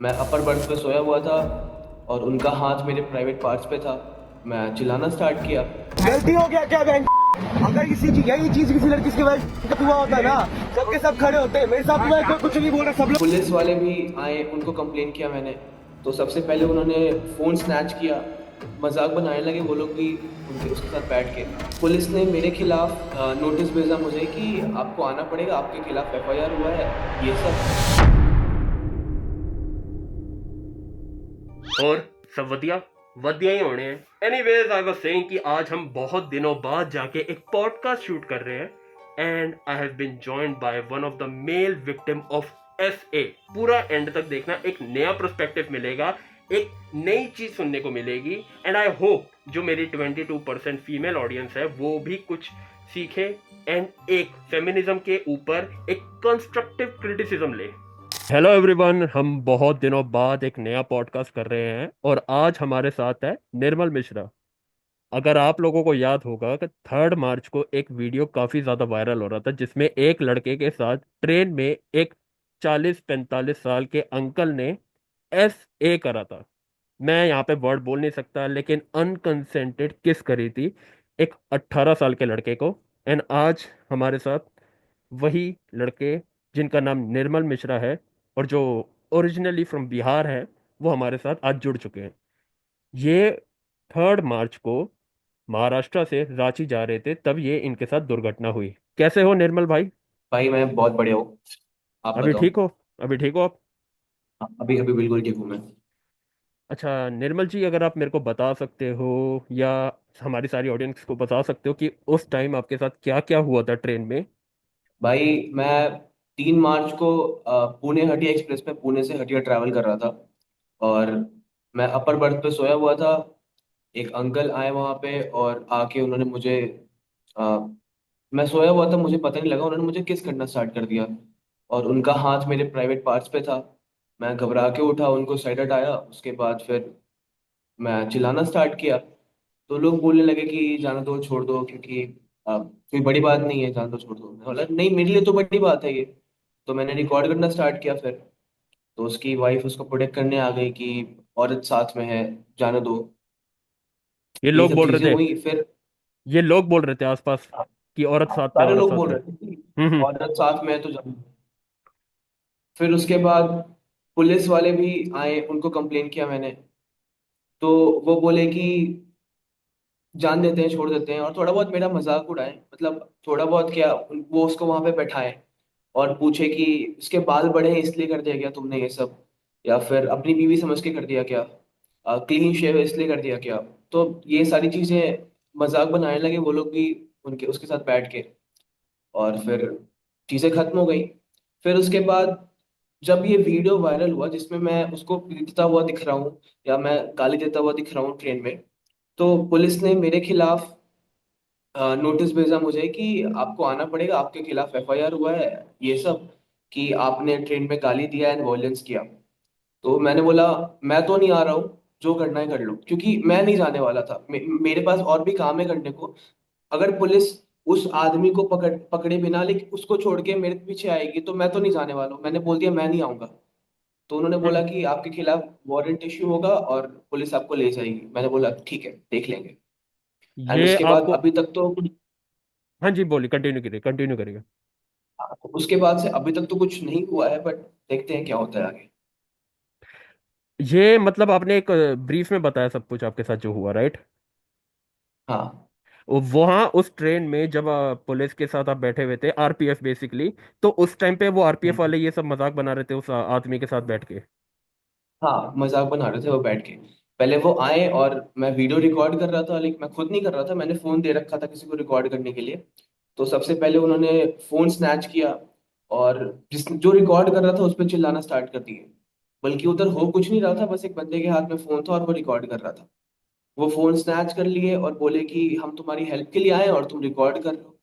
मैं upper berth पे सोया हुआ था और उनका हाथ मेरे प्राइवेट पार्ट्स पे था। मैं चिल्लाना स्टार्ट किया। गलती हो गया क्या बहन? अगर किसी चीज यही चीज किसी लड़की के साथ हुआ होता ना, सबके सब खड़े होते। मेरे साथ हुआ है, कोई कुछ नहीं बोल रहा, सब लोग। पुलिस वाले भी आए, उनको कंप्लेन किया मैंने। तो सबसे पहले उन्होंने फ़ोन स्नैच किया। मजाक बनाने लगे वो लोग भी, उनके उसके साथ बैठ के। पुलिस ने मेरे खिलाफ नोटिस भेजा मुझे कि आपको आना पड़ेगा, आपके खिलाफ एफआईआर हुआ है, ये सब। और सब वधिया वधिया ही होने हैं। एनीवेज आई वाज सेइंग कि आज हम बहुत दिनों बाद जाके एक पॉडकास्ट शूट कर रहे हैं and I have been joined by one of the male victim of SA. पूरा एंड तक देखना, एक नया पर्सपेक्टिव मिलेगा, एक नई चीज सुनने को मिलेगी एंड आई होप जो मेरी 22% फीमेल ऑडियंस है वो भी कुछ सीखे एंड एक फेमिनिज्म के ऊपर एक कंस्ट्रक्टिव क्रिटिसिज्म ले। हेलो एवरीवन, हम बहुत दिनों बाद एक नया पॉडकास्ट कर रहे हैं और आज हमारे साथ है निर्मल मिश्रा। अगर आप लोगों को याद होगा कि 3 मार्च को एक वीडियो काफी ज्यादा वायरल हो रहा था जिसमें एक लड़के के साथ ट्रेन में एक 40-45 साल के अंकल ने एस ए करा था। मैं यहाँ पे वर्ड बोल नहीं सकता लेकिन अनकंसेंटेड किस करी थी एक 18 साल के लड़के को। एंड आज हमारे साथ वही लड़के जिनका नाम निर्मल मिश्रा है और जो ओरिजिनली फ्रॉम बिहार है वो हमारे साथ आज जुड़ चुके हैं। ये 3 मार्च को महाराष्ट्र से रांची जा रहे थे, तब ये इनके साथ दुर्घटना हुई। कैसे हो निर्मल भाई? भाई मैं बहुत बढ़िया हूँ। आप अभी बताओ। ठीक हो? अभी ठीक हो आप? हाँ, अभी अभी बिल्कुल ठीक हूँ मैं। अच्छा निर्मल जी, अगर आप मेरे को बता सकते हो या हमारी सारी ऑडियंस को बता सकते हो कि उस टाइम आपके साथ क्या क्या हुआ था ट्रेन में। भाई मैं 3 मार्च को पुणे हटिया एक्सप्रेस में पुणे से हटिया ट्रैवल कर रहा था। और मैं अपर बर्थ पे सोया हुआ था। एक अंकल आए वहां पे और आके उन्होंने मुझे आ, मैं सोया हुआ था, मुझे पता नहीं लगा, उन्होंने मुझे किस करना स्टार्ट कर दिया। और उनका हाथ मेरे प्राइवेट पार्ट्स पे था। मैं घबरा के उठा, उनको साइड हटाया, उसके बाद फिर मैं चिल्लाना स्टार्ट किया। तो लोग बोलने लगे कि जाने दो, छोड़ दो, क्योंकि कोई बड़ी बात नहीं है, जान दो, छोड़ दो। मैं बोला नहीं, मेरे लिए तो बड़ी बात है ये। तो मैंने रिकॉर्ड करना स्टार्ट किया फिर। तो उसकी वाइफ उसको प्रोटेक्ट करने आ गई कि औरत साथ में है, जाने दो। ये यही लोग सब बोल रहे चीजें थे? हुई फिर। ये लोग बोल रहे थे आसपास कि औरत साथ में, सारे औरत लोग साथ बोल में। रहे थे कि हम्म। औरत साथ में है तो जाने दो। फिर उसके बाद पुलिस वाले भी आए, उनको कंप्लेन किया मैंने। तो वो बोले कि जान देते हैं, छोड़ देते हैं, और थोड़ा बहुत मेरा मजाक उड़ाए। मतलब थोड़ा बहुत क्या, वो उसको वहां पे बैठाए और पूछे कि इसके बाल बड़े हैं इसलिए कर दिया क्या तुमने ये सब, या फिर अपनी बीवी समझ के कर दिया क्या, क्लीन शेव है इसलिए कर दिया क्या। तो ये सारी चीजें मजाक बनाने लगे वो लोग भी, उनके उसके साथ बैठ के। और फिर चीजें खत्म हो गई। फिर उसके बाद जब ये वीडियो वायरल हुआ जिसमें मैं उसको पीटता हुआ दिख रहा हूँ या मैं गाली देता हुआ दिख रहा हूँ ट्रेन में, तो पुलिस ने मेरे खिलाफ नोटिस भेजा मुझे कि आपको आना पड़ेगा, आपके खिलाफ एफआईआर हुआ है, ये सब, कि आपने ट्रेन में गाली दिया एंड वॉयलेंस किया। तो मैंने बोला मैं तो नहीं आ रहा हूँ, जो करना है कर लो, क्योंकि मैं नहीं जाने वाला था। मेरे पास और भी काम है करने को। अगर पुलिस उस आदमी को पकड़े बिना लेकिन उसको छोड़ के मेरे पीछे आएगी तो मैं तो नहीं जाने वाला हूँ। मैंने बोल दिया मैं नहीं आऊंगा। तो उन्होंने बोला हम्म। कि आपके खिलाफ वारंट इश्यू होगा और पुलिस आपको ले जाएगी। मैंने बोला ठीक है, देख लेंगे। एंड ये उसके बाद आपको। अभी तक तो हाँ जी, बोलिए, कंटिन्यू करिए, कंटिन्यू करिए। उसके बाद से अभी तक तो कुछ नहीं हुआ है, बट देखते हैं क्या होता है आगे। ये मतलब आपने एक ब्रीफ में बताया सब कुछ आपके साथ जो हुआ, राइट? हाँ। वहां उस ट्रेन में जब पुलिस के साथ आप बैठे हुए थे, आरपीएफ बेसिकली, तो उस टाइम पे वो आरपीएफ हम्म। वाले ये सब मजाक बना रहे थे उस आदमी के साथ बैठ के? हाँ, मजाक बना रहे थे वो बैठ के। पहले वो आए और मैं वीडियो रिकॉर्ड कर रहा था, लेकिन मैं खुद नहीं कर रहा था, मैंने फोन दे रखा था किसी को रिकॉर्ड करने के लिए। तो सबसे पहले उन्होंने फोन स्नैच किया और जिस जो रिकॉर्ड कर रहा था उस पर चिल्लाना स्टार्ट कर दिए। बल्कि उधर हो कुछ नहीं रहा था, बस एक बंदे के हाथ में फोन था और वो रिकॉर्ड कर रहा था। वो फोन स्नैच कर लिए और बोले कि हम तुम्हारी हेल्प के लिए आए और तुम रिकॉर्ड कर रहे हो।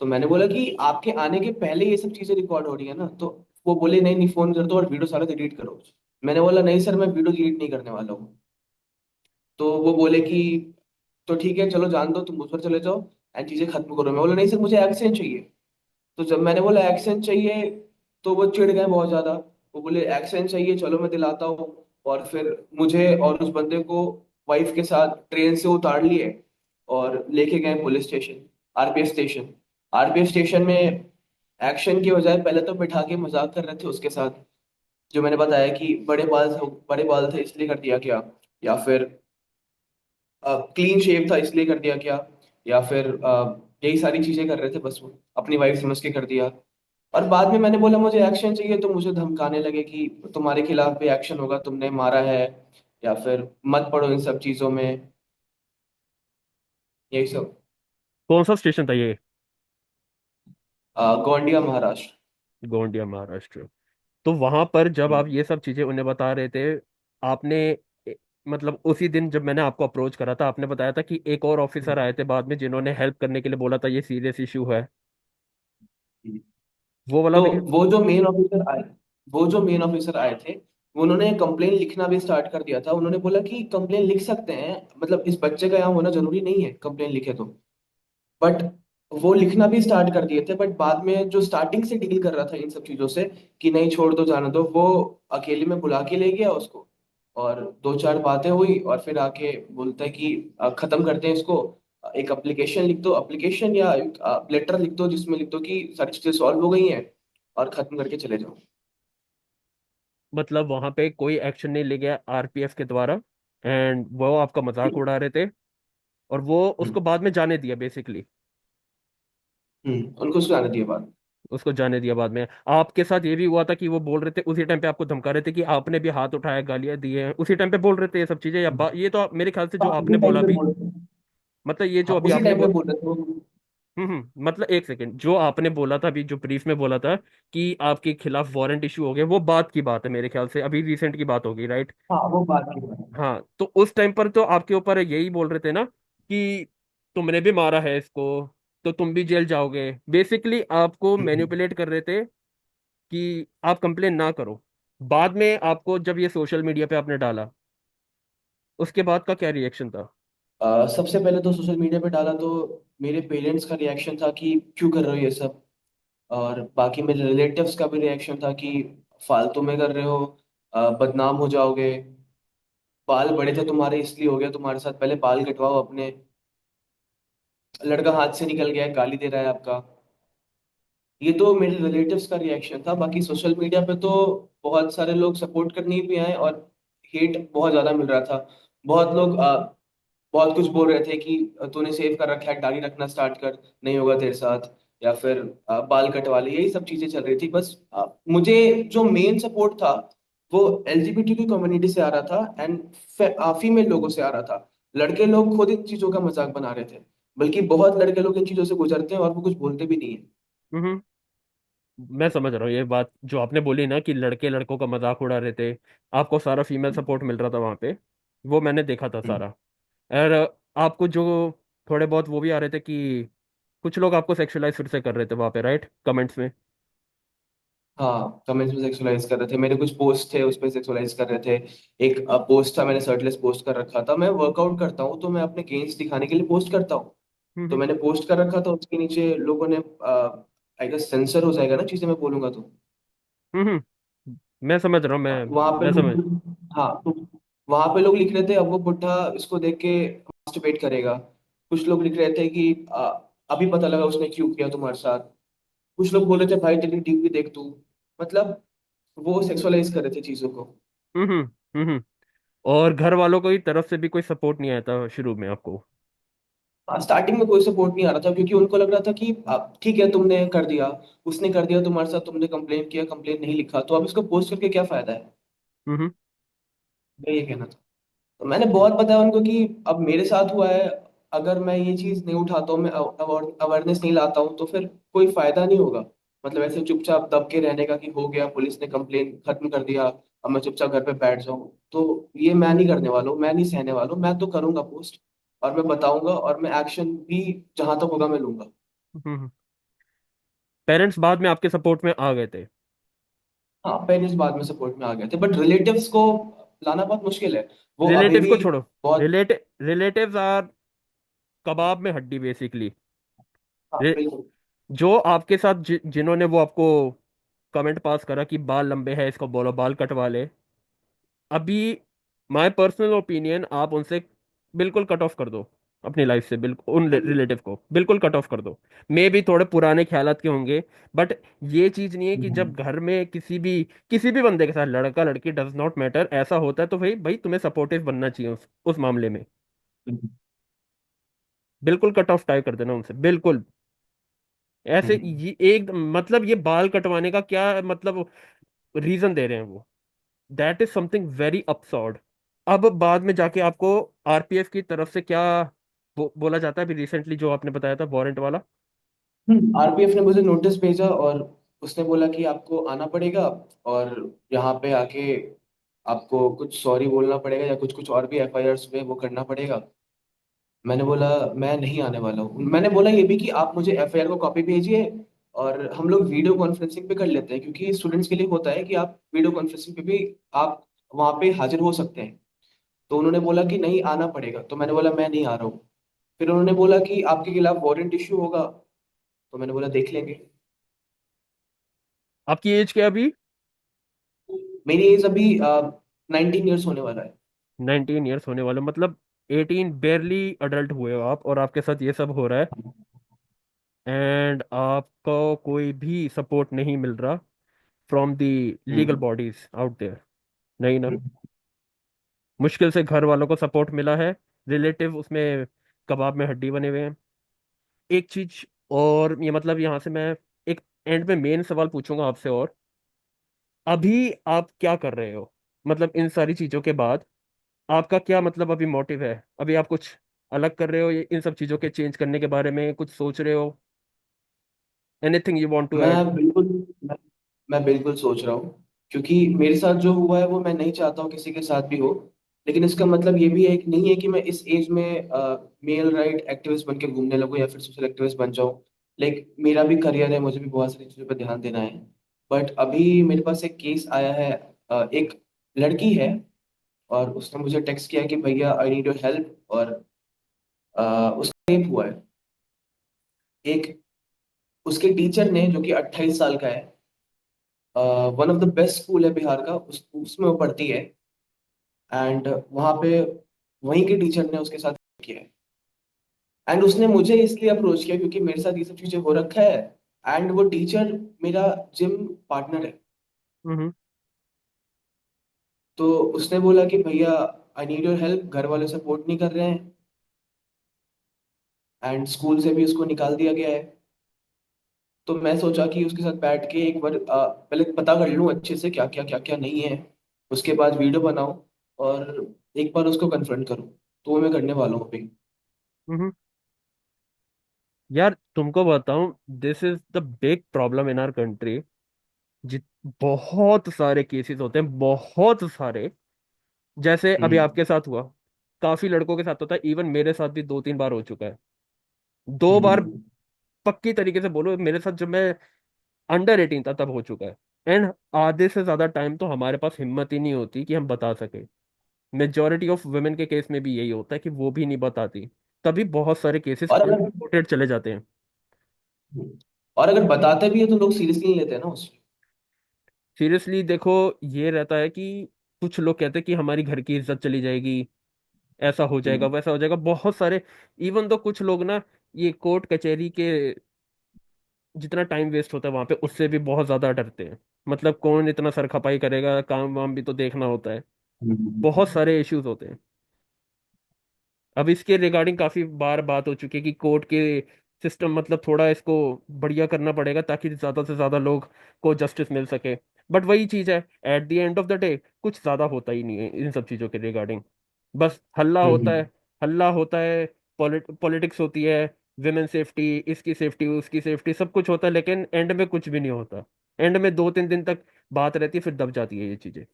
तो मैंने बोला कि आपके आने के पहले ये सब चीजें रिकॉर्ड हो रही है ना। तो वो बोले नहीं नहीं, फोन कर दो और वीडियो सारा डिलीट करो। मैंने बोला नहीं सर, मैं वीडियो डिलीट नहीं करने वाला हूँ। तो वो बोले कि तो ठीक है, चलो जान दो, तुम उस पर चले जाओ एंड चीजें खत्म करो। मैं बोला नहीं सर, मुझे एक्शन चाहिए। तो जब मैंने बोला एक्शन चाहिए तो वो चिढ़ गए बहुत ज्यादा। वो बोले एक्शन चाहिए, चलो मैं दिलाता हूँ। और फिर मुझे और उस बंदे को वाइफ के साथ ट्रेन से उतार लिए और लेके गए police station, RPF station. RPF station में एक्शन की बजाय पहले तो बिठा के मजाक कर रहे थे उसके साथ, जो मैंने बताया कि बड़े बाल थे इसलिए कर दिया क्या, या फिर क्लीन शेव था इसलिए कर दिया क्या, या फिर यही सारी चीजें कर रहे थे बस, वो अपनी वाइफ समझ के कर दिया। और बाद में मैंने बोला मुझे एक्शन चाहिए, तो मुझे धमकाने लगे कि तुम्हारे खिलाफ भी एक्शन होगा, तुमने मारा है, या फिर मत पड़ो इन सब चीजों में, यही सब। कौन सा स्टेशन था ये? गोंडिया महाराष्ट्र। गोंडिया महाराष्ट्र। तो वहां पर जब हम्म। आप ये सब चीजें उन्हें बता रहे थे, आपने मतलब उसी दिन जब मैंने आपको अप्रोच करा था, आपने बताया था कि एक और ऑफिसर आए थे बाद में जिन्होंने हेल्प करने के लिए बोला था, ये सीरियस इशू है। वो वाला तो भी? वो जो मेन ऑफिसर आए वो जो मेन ऑफिसर आए थे, उन्होंने कंप्लेन लिखना भी स्टार्ट कर दिया था। उन्होंने बोला कि कंप्लेन लिख सकते हैं, मतलब इस बच्चे का यहाँ होना जरूरी नहीं है कंप्लेन लिखे तो। बट वो लिखना भी स्टार्ट कर दिए थे, बट बाद में जो स्टार्टिंग से डील कर रहा था इन सब चीजों से कि नहीं छोड़ दो जाने दो, वो अकेले में बुला के ले गया उसको, और दो चार बातें हुई और फिर आके बोलता है कि खत्म करते हैं इसको, एक एप्लीकेशन लिख दो, एप्लीकेशन या लेटर लिख दो जिसमें लिख दो कि सारी चीजें सॉल्व हो गई हैं और खत्म करके चले जाओ। मतलब वहां पे कोई एक्शन नहीं ले गया आरपीएफ के द्वारा, एंड वो आपका मजाक उड़ा रहे थे, और वो हम्म। उसको बाद में जाने दिया बेसिकली। उनको सुनाने दिए बात। उसको जाने दिया बाद में। आपके साथ ये भी हुआ था कि वो बोल रहे थे उसी टाइम पे, आपको धमका रहे थे कि आपने भी हाथ उठाया, गालियां दी हैं, उसी टाइम पे बोल रहे थे ये सब चीजें, या ये तो मेरे ख्याल से जो हाँ आपने उसी बोला टाइम पे भी, बोल रहे थे। मतलब ये जो हाँ अभी उसी आपने टाइम पे बोल, बोल रहे थे वो। मतलब एक सेकंड, जो आपने बोला था अभी, जो ब्रीफ में बोला था कि आपके खिलाफ वारंट इशू हो गए, वो बात की बात है मेरे ख्याल से, अभी रिसेंट की बात होगी, राइट? हाँ वो बात की बात है। हाँ, तो उस टाइम पर तो आपके ऊपर यही बोल रहे थे ना कि तुमने भी मारा है इसको, तो तुम भी जेल जाओगे, बेसिकली आपको हम्म। मैनिपुलेट कर रहे थे कि आप कंप्लेन ना करो। बाद में आपको जब ये सोशल मीडिया पे आपने डाला, उसके बाद का क्या रिएक्शन था? सबसे पहले तो सोशल मीडिया पे डाला तो मेरे पेरेंट्स का रिएक्शन था कि क्यों कर रहे हो ये सब, और बाकी मेरे रिलेटिव्स का भी रिएक्शन था कि फालतू में कर रहे हो, बदनाम हो जाओगे, बाल बड़े थे तुम्हारे इसलिए हो गया तुम्हारे साथ, पहले बाल कटवाओ अपने, लड़का हाथ से निकल गया है, गाली दे रहा है आपका। ये तो मेरे रिलेटिव्स का रिएक्शन था। बाकी सोशल मीडिया पे तो बहुत सारे लोग सपोर्ट करने भी आए, और हेट बहुत ज्यादा मिल रहा था। बहुत लोग बहुत कुछ बोल रहे थे कि तूने सेव कर रखा है, दाढ़ी रखना स्टार्ट कर, नहीं होगा तेरे साथ, या फिर बाल कटवा ले, यही सब चीजें चल रही थी बस। मुझे जो मेन सपोर्ट था वो एलजीबीटी की कम्युनिटी से आ रहा था, एंड फीमेल लोगों से आ रहा था। लड़के लोग खुद इन चीजों का मजाक बना रहे थे, बल्कि बहुत लड़के लोग इन चीजों से गुजरते हैं और वो कुछ बोलते भी नहीं है। हम्म। मैं समझ रहा हूँ ये बात जो आपने बोली ना, कि लड़के लड़कों का मजाक उड़ा रहे थे, आपको सारा फीमेल सपोर्ट मिल रहा था वहां पे, वो मैंने देखा था हम्म। सारा। और आपको जो थोड़े बहुत वो भी आ रहे थे कि कुछ लोग आपको सेक्सुअलाइज फिर से कर रहे थे वहां पे, राइट, कमेंट्स में? हाँ कमेंट्स में सेक्सुअलाइज कर रहे थे, मेरे कुछ पोस्ट थे उस पे सेक्सुअलाइज कर रहे थे। एक पोस्ट था, मैंने शर्टलेस पोस्ट कर रखा था, मैं वर्कआउट करता हूँ तो मैं अपने गेन्स दिखाने के लिए पोस्ट करता हूँ। तो हम्म। मैंने पोस्ट कर रखा था, उसके नीचे लोगों ने, आई गेस सेंसर हो जाएगा ना चीजें मैं बोलूंगा तो, मैं समझ रहा हूँ, वहां पे मैं समझ। हाँ तो वहां पे लोग लिख रहे थे अब वो बुढ़ा इसको देख के मास्टरबेट करेगा। कुछ लोग लिख रहे थे कि अभी पता लगा उसने क्यों किया तुम्हारे साथ। कुछ लोग बोल रहे थे भाई तेरी डीपी देख तू, मतलब वो सेक्सुअलाइज कर रहे थे चीजों को। हम्म। हम्म। और घर वालों को की तरफ से भी कोई सपोर्ट नहीं आया था शुरू में आपको? स्टार्टिंग में कोई सपोर्ट नहीं आ रहा था, क्योंकि उनको लग रहा था कि ठीक है तुमने कर दिया, उसने कर दिया तुम्हारे साथ, तुमने कंप्लेन किया, कंप्लेन नहीं लिखा, तो अब इसको पोस्ट करके क्या फायदा है। हम्म। मैं ये कहना था। तो मैंने बहुत बताया उनको कि अब मेरे साथ हुआ है, अगर मैं ये चीज नहीं उठाता हूँ, मैं अवेयरनेस नहीं लाता हूँ, तो फिर कोई फायदा नहीं होगा। मतलब ऐसे चुपचाप दब के रहने का कि हो गया पुलिस ने कंप्लेन खत्म कर दिया, अब मैं चुपचाप घर पे बैठ जाऊं, तो ये मैं नहीं करने वाला हूँ, मैं नहीं सहने वाला हूँ, मैं तो करूंगा पोस्ट, और मैं बताऊंगा, और मैं एक्शन भी जहां तक होगा मैं लूंगा। हम्म। पेरेंट्स बाद में आपके सपोर्ट में आ गए थे? हाँ पेरेंट्स बाद में सपोर्ट में आ गए थे, बट रिलेटिव्स को लाना बहुत मुश्किल है। वो अभी रिलेटिव्स को भी छोड़ो, बहुत। रिलेटिव्स आर कबाब में हड्डी बेसिकली। हाँ बिल्कुल। जो आपके साथ जिन्होंने वो आपको कमेंट पास करा कि बाल लंबे हैं, इसको बोलो बाल कटवा ले। अभी माय पर्सनल ओपिनियन, आप उनसे बिल्कुल कट ऑफ कर दो अपनी लाइफ से, बिल्कुल उन रिलेटिव को बिल्कुल कट ऑफ कर दो। मे भी थोड़े पुराने ख्यालात के होंगे, बट ये चीज नहीं है कि जब घर में किसी भी बंदे के साथ, लड़का लड़की डज नॉट मैटर, ऐसा होता है तो भाई भाई तुम्हें सपोर्टिव बनना चाहिए उस मामले में। बिल्कुल कट ऑफ टाई कर देना उनसे, बिल्कुल। ऐसे ये एक मतलब, ये बाल कटवाने का क्या मतलब रीजन दे रहे हैं वो, that is something very absurd। अब बाद में जाके आपको आरपीएफ की तरफ से क्या बोला जाता है, अभी रिसेंटली जो आपने बताया था वारंट वाला। आरपीएफ ने मुझे नोटिस भेजा और उसने बोला कि आपको आना पड़ेगा और यहाँ पे आके आपको कुछ सॉरी बोलना पड़ेगा या कुछ कुछ और भी एफआईआर में वो करना पड़ेगा। मैंने बोला मैं नहीं आने वाला हूँ। मैंने बोला ये भी कि आप मुझे एफआईआर को कॉपी भेजिए और हम लोग वीडियो कॉन्फ्रेंसिंग पे कर लेते हैं, क्योंकि स्टूडेंट्स के लिए होता है कि आप वीडियो कॉन्फ्रेंसिंग पे भी आप वहाँ पे हाजिर हो सकते हैं। तो उन्होंने बोला कि नहीं आना पड़ेगा, तो मैंने बोला मैं नहीं आ रहा हूँ। फिर उन्होंने बोला कि आपके खिलाफ वारंट इश्यू होगा, तो मैंने बोला देख लेंगे। आपकी एज क्या है अभी? मेरी एज अभी 19 ईयर्स होने वाला है। 19 ईयर्स होने वाले, मतलब 18 बेरली अडल्ट हुए हो आप, और आपके साथ ये सब हो रहा है, एंड आपको कोई भी सपोर्ट नहीं मिल रहा from the legal hmm. Bodies out there. नहीं ना? मुश्किल से घर वालों को सपोर्ट मिला है, रिलेटिव उसमें कबाब में हड्डी बने हुए हैं। एक चीज, और ये मतलब यहाँ से मैं एक एंड में मेन सवाल पूछूंगा आपसे, और अभी आप क्या कर रहे हो, मतलब इन सारी चीजों के बाद आपका क्या मतलब अभी मोटिव है? अभी आप कुछ अलग कर रहे हो, इन सब चीजों के चेंज करने के बारे में कुछ सोच रहे हो? एनीथिंग यू वांट टू मैं ऐड? बिल्कुल मैं, मैं बिल्कुल सोच रहा हूँ, क्योंकि मेरे साथ जो हुआ है वो मैं नहीं चाहता हूँ किसी के साथ भी हो। लेकिन इसका मतलब ये भी है कि नहीं है कि मैं इस एज में मेल राइट एक्टिविस्ट बन के घूमने लगूँ या फिर सोशल एक्टिविस्ट बन जाऊँ। लाइक मेरा भी करियर है, मुझे भी बहुत सारी चीज़ों पर ध्यान देना है। बट अभी मेरे पास एक केस आया है। एक लड़की है और उसने मुझे टेक्स्ट किया कि भैया आई नीड योर हेल्प, और उसका रेप हुआ है। एक उसके टीचर ने, जो कि 28 साल का है, one of the best school है बिहार का, उसमें वो पढ़ती है। एंड वहाँ पे वहीं के टीचर ने उसके साथ किया है। एंड उसने मुझे इसलिए अप्रोच किया क्योंकि मेरे साथ ये सब चीजें हो रखा है। एंड वो टीचर मेरा जिम पार्टनर है। हम्म। तो उसने बोला कि भैया आई नीड योर हेल्प, घर वाले सपोर्ट नहीं कर रहे हैं एंड स्कूल से भी उसको निकाल दिया गया है। तो मैं सोचा कि उसके साथ बैठ के एक बार पहले पता कर लूँ अच्छे से क्या क्या नहीं है, उसके बाद वीडियो बनाऊं और एक बार उसको कन्फ्रंट करूं। तो वो मैं करने वाला हूँ अभी। हम्म। यार तुमको बताऊं, this is the big problem in our country. जित बहुत सारे केसेस होते हैं, बहुत सारे, जैसे अभी हम्म। आपके साथ हुआ, काफी लड़कों के साथ होता है, इवन मेरे साथ भी 2-3 बार हो चुका है। 2 बार हम्म। पक्की तरीके से बोलो, मेरे साथ जब मैं अंडर 18 था तब हो चुका है। एंड आधे से ज्यादा टाइम तो हमारे पास हिम्मत ही नहीं होती कि हम बता सके। मेजोरिटी ऑफ वुमेन के केस में भी यही होता है कि वो भी नहीं बताती, तभी बहुत सारे केसेस और अगर अनरिपोर्टेड चले जाते हैं। और अगर बताते भी है तो लोग सीरियसली नहीं लेते हैं ना उसको। सीरियसली देखो, ये रहता है कि कुछ लोग कहते हैं कि हमारी घर की इज्जत चली जाएगी, ऐसा हो जाएगा हम्म। वैसा हो जाएगा, बहुत सारे। इवन तो कुछ लोग ना, ये कोर्ट कचहरी के जितना टाइम वेस्ट होता है वहां पे, उससे भी बहुत ज्यादा डरते हैं। मतलब कौन इतना सर खपाई करेगा, काम वाम भी तो देखना होता है। बहुत हम्म। सारे इश्यूज होते हैं। अब इसके रिगार्डिंग काफी बार बात हो चुकी है कि कोर्ट के सिस्टम मतलब थोड़ा इसको बढ़िया करना पड़ेगा, ताकि ज्यादा से ज्यादा लोग को जस्टिस मिल सके। बट वही चीज है, at the end of the day कुछ ज्यादा होता ही नहीं है इन सब चीजों के रिगार्डिंग। बस हल्ला होता है, हम्म। हल्ला होता है, पॉलिटिक्स होती है, विमेन सेफ्टी, इसकी सेफ्टी, उसकी सेफ्टी, सब कुछ होता है, लेकिन एंड में कुछ भी नहीं होता। एंड में 2-3 दिन तक बात रहती है, फिर दब जाती है ये चीजें।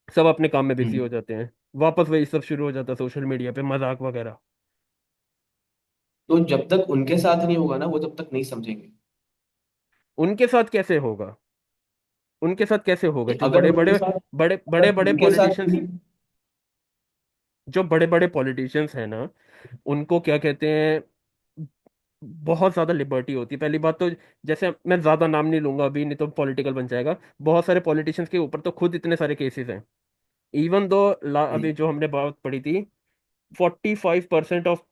सब अपने काम में बिजी हम्म। हो जाते हैं, वापस वही सब शुरू हो जाता है सोशल मीडिया पे मजाक वगैरह। तो जब तक उनके साथ नहीं होगा ना, वो तब तक नहीं समझेंगे। उनके साथ कैसे होगा? उनके साथ कैसे होगा? जो अगर बड़े उनके बड़े साथ बड़े बड़े अगर बड़े उनके साथ पॉलिटिशियंस, किसी जो बड़े बड़े पॉलिटिशियंस हैं ना, उनको क्या कहते हैं, बहुत ज्यादा लिबर्टी होती है। पहली बात तो, जैसे मैं ज्यादा नाम नहीं लूंगा अभी, नहीं तो पॉलिटिकल बन जाएगा। बहुत सारे पॉलिटिशियंस के ऊपर तो खुद इतने सारे केसेस हैं। इवन दो अभी जो हमने बात पढ़ी थी, 45% of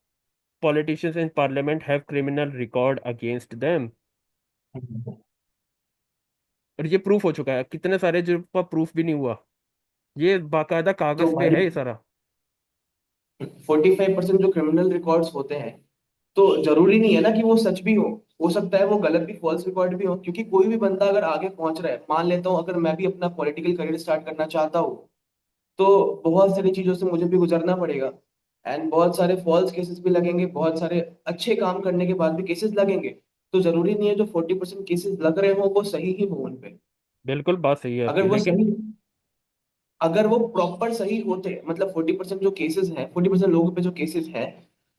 politicians in parliament have criminal record against them। और ये प्रूफ हो चुका है, कितने सारे जो पर प्रूफ भी नहीं हुआ, ये बाकायदा तो कागज पे भाई है ये सारा। 45% जो क्रिमिनल रिकॉर्ड्स होते हैं, तो जरूरी नहीं है ना कि वो सच भी हो सकता है वो गलत भी, फॉल्स रिकॉर्ड भी हो, क्योंकि कोई भी बंदा अगर आगे पहुंच रहा है, मान लेता हूँ अगर मैं भी अपना पॉलिटिकल करियर स्टार्ट करना चाहता हूँ, तो बहुत सारी चीजों से मुझे भी गुजरना पड़ेगा। एंड बहुत सारे फॉल्स केसेस भी लगेंगे, बहुत सारे अच्छे काम करने के बाद भी केसेस लगेंगे। तो जरूरी नहीं है जो 40% केसेस लग रहे हो वो सही ही हो उन पे। बिल्कुल बात सही है अगर आपकी, वो लेकिन सही, अगर वो प्रॉपर सही होते, मतलब 40% जो केसेस हैं, 40% लोगों पे जो केसेस हैं,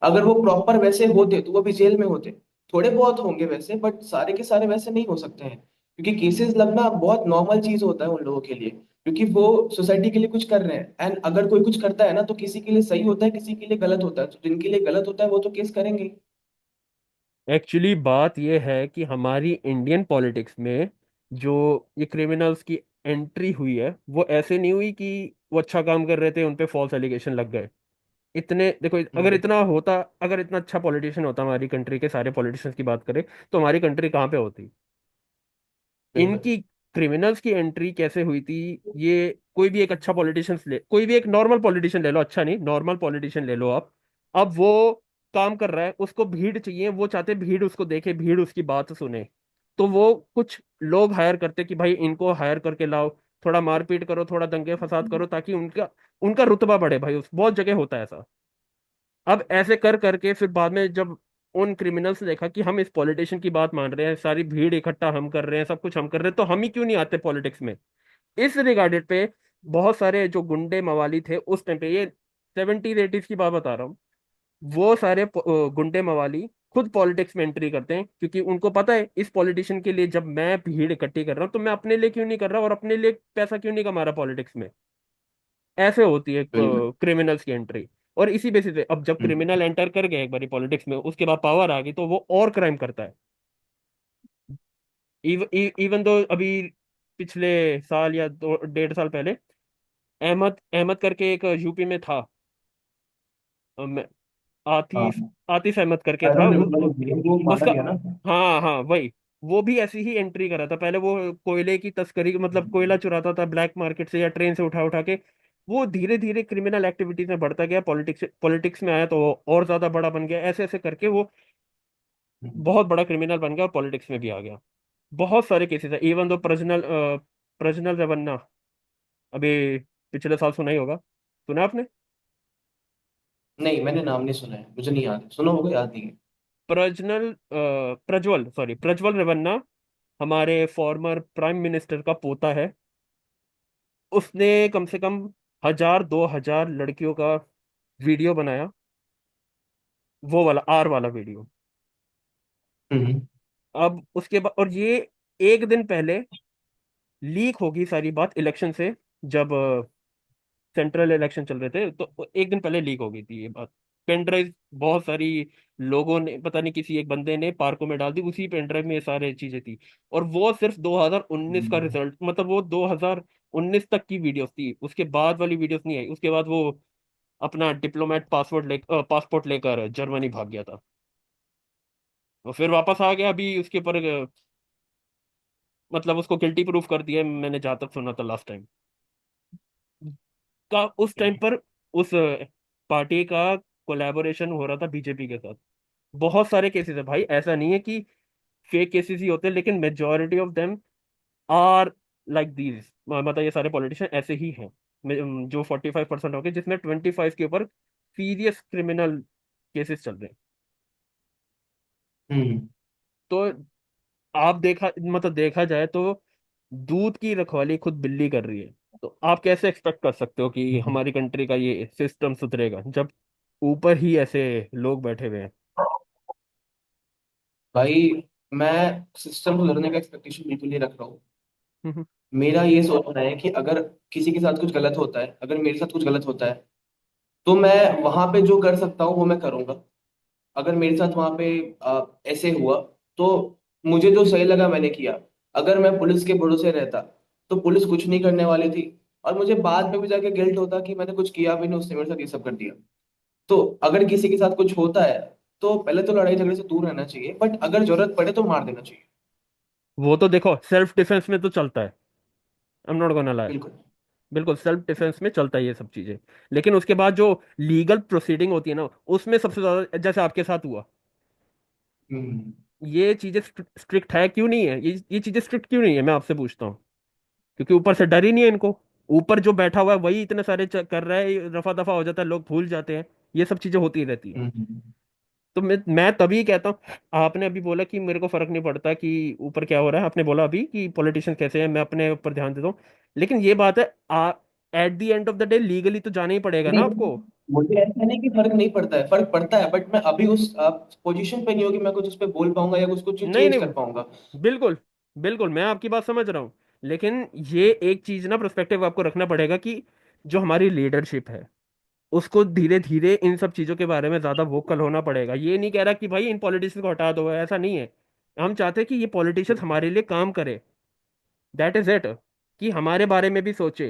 अगर वो प्रॉपर वैसे होते तो वो भी जेल में होते। थोड़े बहुत होंगे वैसे, बट सारे के सारे वैसे नहीं हो सकते हैं, क्योंकि केसेस लगना बहुत नॉर्मल चीज होता है उन लोगों के लिए, क्योंकि वो सोसाइटी के लिए कुछ कर रहे हैं। एंड अगर कोई कुछ करता है ना, तो किसी के लिए सही होता है, किसी के लिए गलत होता है, तो जिनके लिए गलत होता है वो तो केस करेंगे ही। एक्चुअली बात ये है कि हमारी इंडियन पॉलिटिक्स में जो ये क्रिमिनल्स की एंट्री हुई है, वो ऐसे नहीं हुई कि वो अच्छा काम कर रहे थे उन पे फॉल्स एलिगेशन लग गए। इतने देखो, अगर हम्म, इतना होता, अगर इतना अच्छा पॉलिटिशियन होता, हमारी कंट्री के सारे पॉलिटिशियंस की बात करें, तो हमारी कंट्री कहाँ पे होती। बिल्कुल। इनकी क्रिमिनल्स की एंट्री कैसे हुई थी, ये कोई भी एक अच्छा पॉलिटिशियन ले, कोई भी एक नॉर्मल पॉलिटिशियन ले लो, अच्छा नहीं, नॉर्मल पॉलिटिशियन ले लो आप। अब वो काम कर रहा है, उसको भीड़ चाहिए, वो चाहते भीड़ उसको देखे, भीड़ उसकी बात सुने। तो वो कुछ लोग हायर करते कि भाई इनको हायर करके लाओ, थोड़ा मारपीट करो, थोड़ा दंगे फसाद करो, ताकि उनका उनका रुतबा बढ़े भाई। उस बहुत जगह होता है ऐसा। अब ऐसे कर करके फिर बाद में जब उन क्रिमिनल्स ने देखा कि हम इस पॉलिटिशियन की बात मान रहे हैं, सारी भीड़ इकट्ठा हम कर रहे हैं, सब कुछ हम कर रहे हैं, तो हम ही क्यों नहीं आते पॉलिटिक्स में। इस रिगार्डेड पे बहुत सारे जो गुंडे मवाली थे उस टाइम पे, ये 70s 80s की बात बता रहा हूँ, वो सारे गुंडे मवाली खुद पॉलिटिक्स में एंट्री करते हैं, क्योंकि उनको पता है इस पॉलिटिशियन के लिए जब मैं भीड़ इकट्ठी कर रहा हूँ, तो मैं अपने लिए क्यों नहीं कर रहा, और अपने लिए पैसा क्यों नहीं कमा रहा पॉलिटिक्स में। ऐसे होती है बिल्कुल। क्रिमिनल्स की एंट्री। और इसी बेसिस पे अब जब हम्म, क्रिमिनल एंटर कर गए एक बारी पॉलिटिक्स में, उसके बाद पावर आ गई, तो वो और क्राइम करता है। इवन दो अभी पिछले साल या 1.5 साल पहले, अहमद अहमद करके एक यूपी में था, अम, आतिफ हाँ। आतिफ अहमद करके अरे था मेरे को वो मारा उसका। गया ना। हाँ हाँ वही। वो भी ऐसी ही एंट्री करा था। पहले वो कोयले की तस्करी, मतलब कोयला चुराता था ब्लैक मार्केट से या ट्रेन से उठा उठा के। वो धीरे धीरे क्रिमिनल एक्टिविटीज में बढ़ता गया, पॉलिटिक्स में आया तो वो और ज्यादा बड़ा बन गया, ऐसे ऐसे करके वो बहुत बड़ा क्रिमिनल बन गया और पॉलिटिक्स में भी आ गया। बहुत सारे केसेस है। इवन दो प्रज्वल रेवन्ना, अभी पिछले साल सुना ही होगा, सुना आपने? नहीं, मैंने नाम नहीं सुना है, मुझे नहीं याद, सुना होगा, याद नहीं है। प्रज्वल रेवन्ना हमारे फॉर्मर प्राइम मिनिस्टर का पोता है। उसने कम से कम 1000 2000 लड़कियों का वीडियो बनाया, वो वाला आर वाला वीडियो। हम्म, अब उसके बाद, और ये एक दिन पहले लीक होगी सारी बात इलेक्शन से, जब सेंट्रल इलेक्शन चल रहे थे, तो एक दिन पहले लीक हो गई थी ये बात। पेन ड्राइव बहुत सारी लोगों ने, पता नहीं किसी एक बंदे ने पार्कों में डाल दी, उसी पेन ड्राइव में ये सारी चीजें थी। और वो सिर्फ 2019 का हम्म, रिजल्ट, मतलब वो 2019 तक की वीडियोस थी, उसके बाद वाली वीडियोस नहीं आई। उसके बाद वो अपना डिप्लोमेट पासपोर्ट लेकर जर्मनी भाग गया था, और फिर वापस आ गया अभी उसके ऊपर मतलब उसको गिल्टी प्रूफ कर दिया, मैंने जहां तक सुना था लास्ट टाइम का। उस टाइम पर उस पार्टी का कोलैबोरेशन हो रहा था बीजेपी के साथ। बहुत सारे केसेस है भाई, ऐसा नहीं है कि फेक केसेस ही होते हैं, लेकिन majority of them are like these, मतलब ये सारे पॉलिटिशियन ऐसे ही हैं। जो 45% हो गए, जिसमें 25 के ऊपर सीरियस क्रिमिनल केसेस चल रहे हैं। हम्म। तो आप मतलब देखा जाए तो दूध की रखवाली खुद बिल्ली कर रही है। तो आप कैसे एक्सपेक्ट कर सकते हो कि हमारी कंट्री का ये सिस्टम सुधरेगा, जब ऊपर ही ऐसे लोग बैठे हुए हैं। भाई, मैं सिस्टम सुधरने का एक्सपेक्टेशन बिल्कुल नहीं रख रहा हूँ। हम्म। मेरा ये सोचना है कि अगर किसी के साथ कुछ गलत होता है, अगर मेरे साथ कुछ गलत होता है, तो मैं वहां पे जो कर सकता हूँ वो मैं करूंगा। अगर मेरे साथ वहां पे ऐसे हुआ, तो मुझे जो सही लगा मैंने किया। अगर मैं पुलिस के भरोसे रहता तो पुलिस कुछ नहीं करने वाली थी, और मुझे बाद में भी जाके गिल्ट होता कि मैंने कुछ किया भी नहीं, उसने मेरे साथ ये सब कर दिया। तो अगर किसी के साथ कुछ होता है तो पहले तो लड़ाई झगड़े से दूर रहना चाहिए, बट अगर जरूरत पड़े तो मार देना चाहिए। वो तो देखो सेल्फ डिफेंस में तो चलता है, I am not gonna lie. बिल्कुल। बिल्कुल सेल्फ डिफेंस में चलता है ये सब चीजें। लेकिन उसके बाद जो लीगल प्रोसीडिंग होती है ना, उसमें सबसे ज्यादा जैसे आपके साथ हुआ, हम्म। ये चीजें स्ट्रिक्ट है क्यों नहीं है, ये चीजें स्ट्रिक्ट क्यों नहीं है, मैं आपसे पूछता हूँ। क्योंकि ऊपर से डर ही नहीं है इनको। ऊपर जो बैठा हुआ है वही इतने सारे कर रहा है, रफा दफा हो जाता है, लोग भूल जाते हैं। ये सब चीजें होती रहती है। हम्म। तो मैं तभी कहता हूँ, आपने अभी बोला कि मेरे को फर्क नहीं पड़ता कि ऊपर क्या हो रहा है, आपने बोला अभी कि पॉलिटिशियन कैसे हैं, मैं अपने ऊपर ध्यान देता हूँ। लेकिन ये बात है, at the end of the day legally तो जाना ही पड़ेगा ना नहीं, आपको। मुझे ऐसा नहीं कि फर्क नहीं पड़ता है, फर्क पड़ता है, बट मैं अभी उस पोजीशन पे नहीं हूँ कि मैं कुछ उस पर बोल पाऊंगा या कुछ कुछ नहीं चेंज नहीं, कर पाऊंगा। बिल्कुल बिल्कुल मैं आपकी बात समझ रहा हूँ। लेकिन ये एक चीज ना पर्सपेक्टिव आपको रखना पड़ेगा कि जो हमारी लीडरशिप है, उसको धीरे धीरे इन सब चीजों के बारे में ज्यादा वोकल होना पड़ेगा। ये नहीं कह रहा कि भाई इन पॉलिटिशियंस को हटा दो, ऐसा नहीं है। हम चाहते हैं कि ये पॉलिटिशियंस हमारे लिए काम करे, दैट इज इट। कि हमारे बारे में भी सोचे।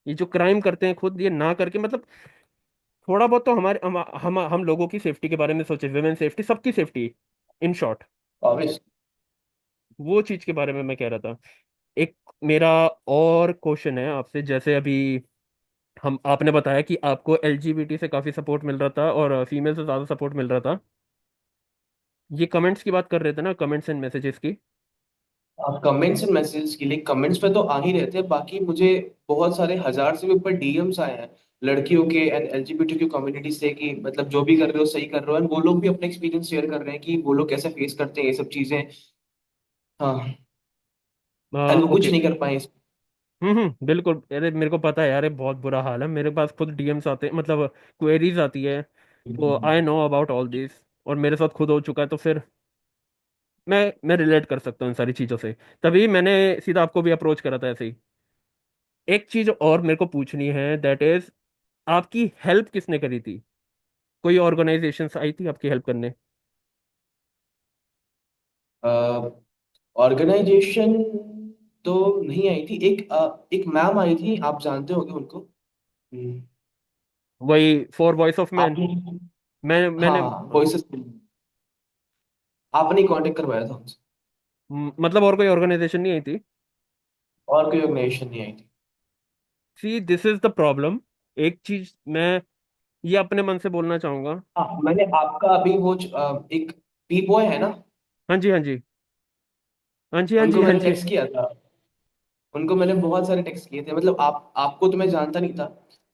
ये जो क्राइम करते हैं खुद ये ना करके, मतलब थोड़ा बहुत तो हमारे हम लोगों की सेफ्टी के बारे में सोचे, विमेन सेफ्टी, सबकी सेफ्टी, इन शॉर्ट। ऑब्वियस। वो चीज के बारे में मैं कह रहा था। एक मेरा और क्वेश्चन है आपसे, जैसे अभी हम आपने बताया कि आपको एलजीबीटी से काफी सपोर्ट मिल रहा था और फीमेल से ज्यादा सपोर्ट मिल रहा था। ये कमेंट्स की बात कर रहे थे ना, कमेंट्स एंड मैसेजेस की। कमेंट्स एंड मैसेजेस के लिए कमेंट्स पे तो आ ही रहते हैं, बाकी मुझे बहुत सारे हजार से भी ऊपर डीएम्स आए हैं लड़कियों के एंड एलजीबीटी कम्युनिटी से, कि मतलब जो भी कर रहे हो सही कर रहे हो, एंड वो लोग भी अपने एक्सपीरियंस शेयर कर रहे हैं कि वो लोग कैसे फेस करते हैं ये सब चीजें। हाँ। एंड वो कुछ ओके। नहीं कर पाए बिल्कुल, अरे मेरे को पता है यार, ये बहुत बुरा हाल है, मेरे पास खुद डीएम्स आते हैं, मतलब क्वेरीज आती है। तो I know about all this, और मेरे साथ खुद हो चुका है, तो फिर मैं रिलेट कर सकता हूँ इन सारी चीज़ों से। तभी मैंने सीधा आपको भी अप्रोच करा था ऐसे ही। एक चीज़ और मेरे को पूछनी है, दैट इज, आपकी हेल्प किसने करी थी? कोई ऑर्गेनाइजेशन आई थी आपकी हेल्प करने? ऑर्गेनाइजेशन तो नहीं आई थी। एक मैम आई थी, आप जानते होंगे उनको। वही फॉर वॉइस ऑफ मैन। आपने। मैंने हाँ, वॉइसेस। आपने कांटेक्ट करवाया था उनसे? मतलब और कोई ऑर्गेनाइजेशन नहीं आई थी? और कोई ऑर्गेनाइजेशन नहीं आई थी? See this is the problem. एक चीज मैं ये अपने मन से बोलना चाहूंगा। हाँ, मैंने आपका अभी वो एक बी बॉय है ना, हाँ जी, हाँ जी, हाँ जी, हाँ उनको जी, हाँ मैंने जी। टेक्स्ट किया था। उनको मैंने बहुत सारे टेक्स्ट किए थे, मतलब आपको तो मैं जानता नहीं था,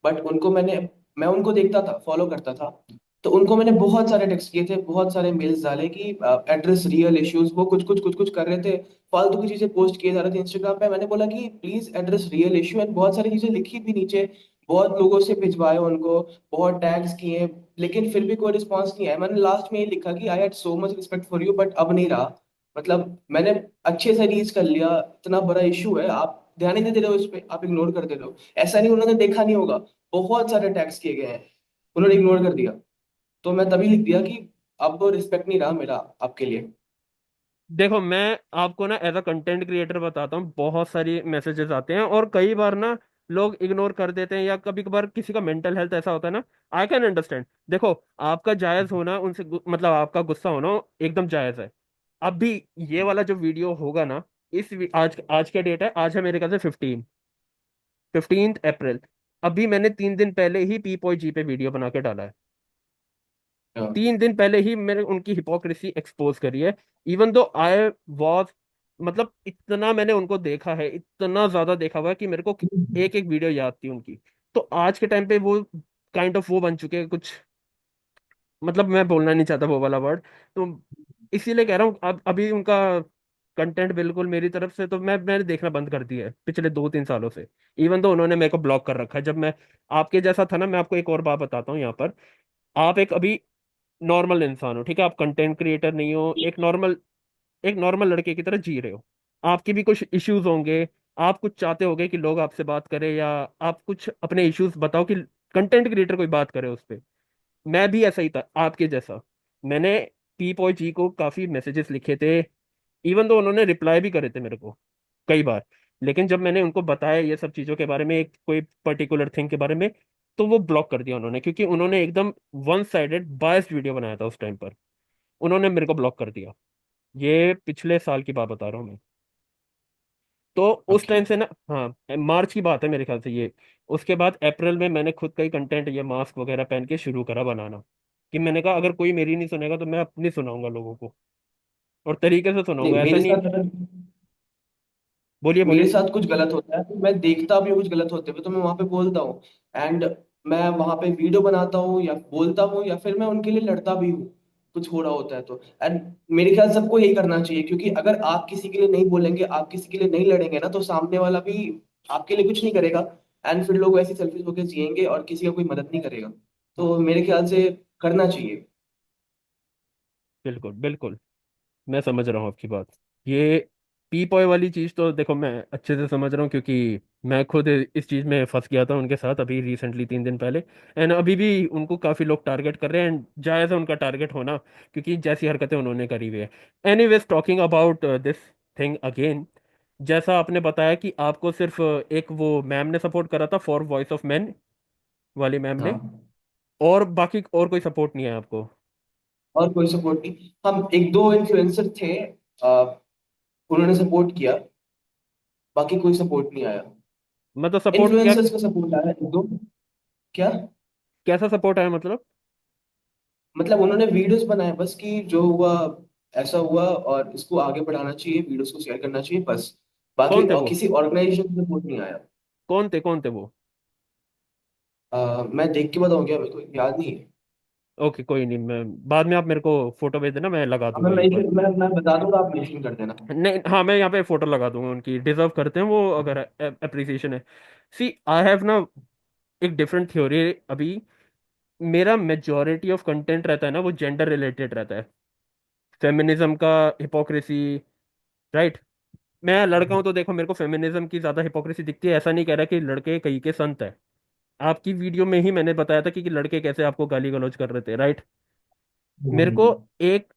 बट उनको मैं उनको देखता था, फॉलो करता था। तो उनको मैंने बहुत सारे टेक्स्ट किए थे, बहुत सारे मेल्स डाले कि एड्रेस रियल इश्यूज। वो कुछ कुछ कर रहे थे, फालतू की चीजें पोस्ट किए जा रहे थे इंस्टाग्राम पे। मैंने बोला कि please address real issue, and बहुत सारी चीजें लिखी भी नीचे, बहुत लोगों से भिजवाए उनको, बहुत टैग्स किए, लेकिन फिर भी कोई रिस्पॉन्स नहीं आया। मैंने लास्ट में ये लिखा कि I had so much respect for you, but अब नहीं रहा। मतलब मैंने अच्छे से रीच कर लिया, इतना बड़ा इशू है, आप ध्यान ही नहीं दे रहे हो इस पे, आप इग्नोर कर दे रहे हो। ऐसा नहीं उन्होंने देखा नहीं होगा, बहुत सारे टैक्स किए गए हैं, उन्होंने इग्नोर कर दिया। तो मैं तभी लिख दिया कि अब रिस्पेक्ट नहीं रहा मेरा आपके लिए। देखो मैं आपको ना एज अ कंटेंट क्रिएटर बताता हूँ, बहुत सारी मैसेजेस आते हैं और कई बार ना लोग इग्नोर कर देते हैं, या कभी कभार किसी का मेंटल हेल्थ ऐसा होता है ना। आई कैन अंडरस्टैंड। देखो, आपका जायज होना उनसे मतलब आपका गुस्सा होना एकदम जायज है। अब भी ये वाला जो वीडियो होगा ना, आज आज क्या डेट है, आज है मेरे ख्याल से 15 अप्रैल। अभी मैंने 3 दिन पहले ही पी जी पे वीडियो बना के डाला है। हाँ। 3 दिन पहले ही मैंने उनकी हिपोक्रेसी एक्सपोज करी है। इवन दो आई वॉज, मतलब इतना मैंने उनको देखा है, इतना ज्यादा देखा हुआ है कि मेरे को एक एक वीडियो याद थी उनकी। तो आज के टाइम पे वो काइंड ऑफ वो बन चुके हैं कुछ, मतलब मैं बोलना नहीं चाहता वो वाला वर्ड। तो इसीलिए कह रहा हूँ, अब अभी उनका कंटेंट बिल्कुल मेरी तरफ से तो मैंने देखना बंद कर दिया है पिछले 2-3 सालों से। इवन तो उन्होंने मेरे को ब्लॉक कर रखा है। जब मैं आपके जैसा था ना, मैं आपको एक और बात बताता हूँ यहाँ पर। आप एक अभी नॉर्मल इंसान हो, ठीक है, आप कंटेंट क्रिएटर नहीं हो, एक नॉर्मल लड़के की तरह जी रहे हो। आपके भी कुछ इश्यूज होंगे, आप कुछ चाहते होगे कि लोग आपसे बात करें, या आप कुछ अपने इश्यूज बताओ कि कंटेंट क्रिएटर कोई बात करे उस पे। मैं भी ऐसा ही था आपके जैसा। मैंने पी पॉय जी को काफी मैसेजेस लिखे थे, इवन तो उन्होंने रिप्लाई भी करे थे मेरे को कई बार। लेकिन जब मैंने उनको बताया ये सब चीजों के बारे में, एक कोई पर्टिकुलर थिंग के बारे में, तो वो ब्लॉक कर दिया उन्होंने, क्योंकि उन्होंने एकदम वन साइडेड बायस्ड वीडियो बनाया था उस टाइम पर। उन्होंने मेरे को ब्लॉक कर दिया। ये पिछले साल की बात बता रहा हूँ मैं। तो उस ओके। टाइम से ना, हाँ मार्च की बात है मेरे ख्याल से ये। उसके बाद अप्रैल में मैंने खुद का ही कंटेंट, ये मास्क वगैरह पहन के शुरू करा बनाना, कि मैंने कहा अगर कोई मेरी नहीं सुनेगा तो मैं अपनी सुनाऊंगा लोगों को, और तरीके से नहीं, सुनाऊंगा, ऐसा मेरे नहीं। साथ अगर बोलिए मेरे बोलिए। साथ कुछ गलत होता है तो मैं देखता भी हूँ कुछ गलत होते हुए तो मैं वहां पे बोलता हूँ। एंड मैं वहां पे वीडियो बनाता हूँ या बोलता हूँ या फिर मैं उनके लिए लड़ता भी हूँ, कुछ हो रहा होता है तो। एंड मेरे ख्याल सबको यही करना चाहिए, क्योंकि अगर आप किसी के लिए नहीं बोलेंगे, आप किसी के लिए नहीं लड़ेंगे ना, तो सामने वाला भी आपके लिए कुछ नहीं करेगा। एंड फिर लोग ऐसे सेल्फिश होकर जिएंगे और किसी का कोई मदद नहीं करेगा। तो मेरे ख्याल से करना चाहिए। बिल्कुल बिल्कुल, मैं समझ रहा हूँ आपकी बात। ये पी पॉय वाली चीज तो देखो मैं अच्छे से समझ रहा हूँ, क्योंकि मैं खुद इस चीज में फंस गया था उनके साथ अभी रिसेंटली 3 दिन पहले। एंड अभी भी उनको काफी लोग टारगेट कर रहे हैं, एंड जायज है उनका टारगेट होना, क्योंकि जैसी हरकतें उन्होंने करी हुई है। Anyways, talking about this thing again, जैसा आपने बताया कि आपको सिर्फ एक वो मैम ने सपोर्ट करा था, फॉर वॉइस ऑफ मैन वाली मैम ने, हाँ, और बाकी और कोई सपोर्ट नहीं है आपको? और कोई सपोर्ट नहीं। हम एक दो इन्फ्लुएंसर थे, उन्होंने सपोर्ट किया, बाकी कोई सपोर्ट नहीं आया। मतलब सपोर्ट क्या? इन्फ्लुएंसर्स का सपोर्ट आया एक दो। क्या? कैसा सपोर्ट है मतलब? मतलब उन्होंने वीडियोस बनाए बस, कि जो हुआ ऐसा हुआ और इसको आगे बढ़ाना चाहिए, वीडियोस को शेयर करना चाहिए बस। बाकी कौन थे और वो? किसी ऑर्गेनाइजेशन से सपोर्ट नहीं आया। कौन थे वो? मैं देख के बताऊंगा, मेरे को याद नहीं है। ओके, कोई नहीं, मैं बाद में, आप मेरे को फोटो भेज देना, मैं लगा अब मैं दूंगा एक बार। मैं बता दूंगा, आप मेंशन कर देना। नहीं, हाँ, मैं यहाँ पे फोटो लगा दूंगा उनकी, डिजर्व करते हैं वो, अगर अप्रिसिएशन है। सी, आई हैव ना एक डिफरेंट थ्योरी अभी। मेरा मेजोरिटी ऑफ कंटेंट रहता है ना, वो जेंडर रिलेटेड रहता है, फेमिनिज्म का, हिपोक्रेसी, राइट। मैं लड़का हूं तो देखो, मेरे को फेमिनिज्म की ज्यादा हिपोक्रेसी दिखती है। ऐसा नहीं कह रहा कि लड़के कहीं के संत है। आपकी वीडियो में ही मैंने बताया था कि लड़के कैसे आपको गाली गलौज कर रहे थे, राइट। मेरे को हम्म। एक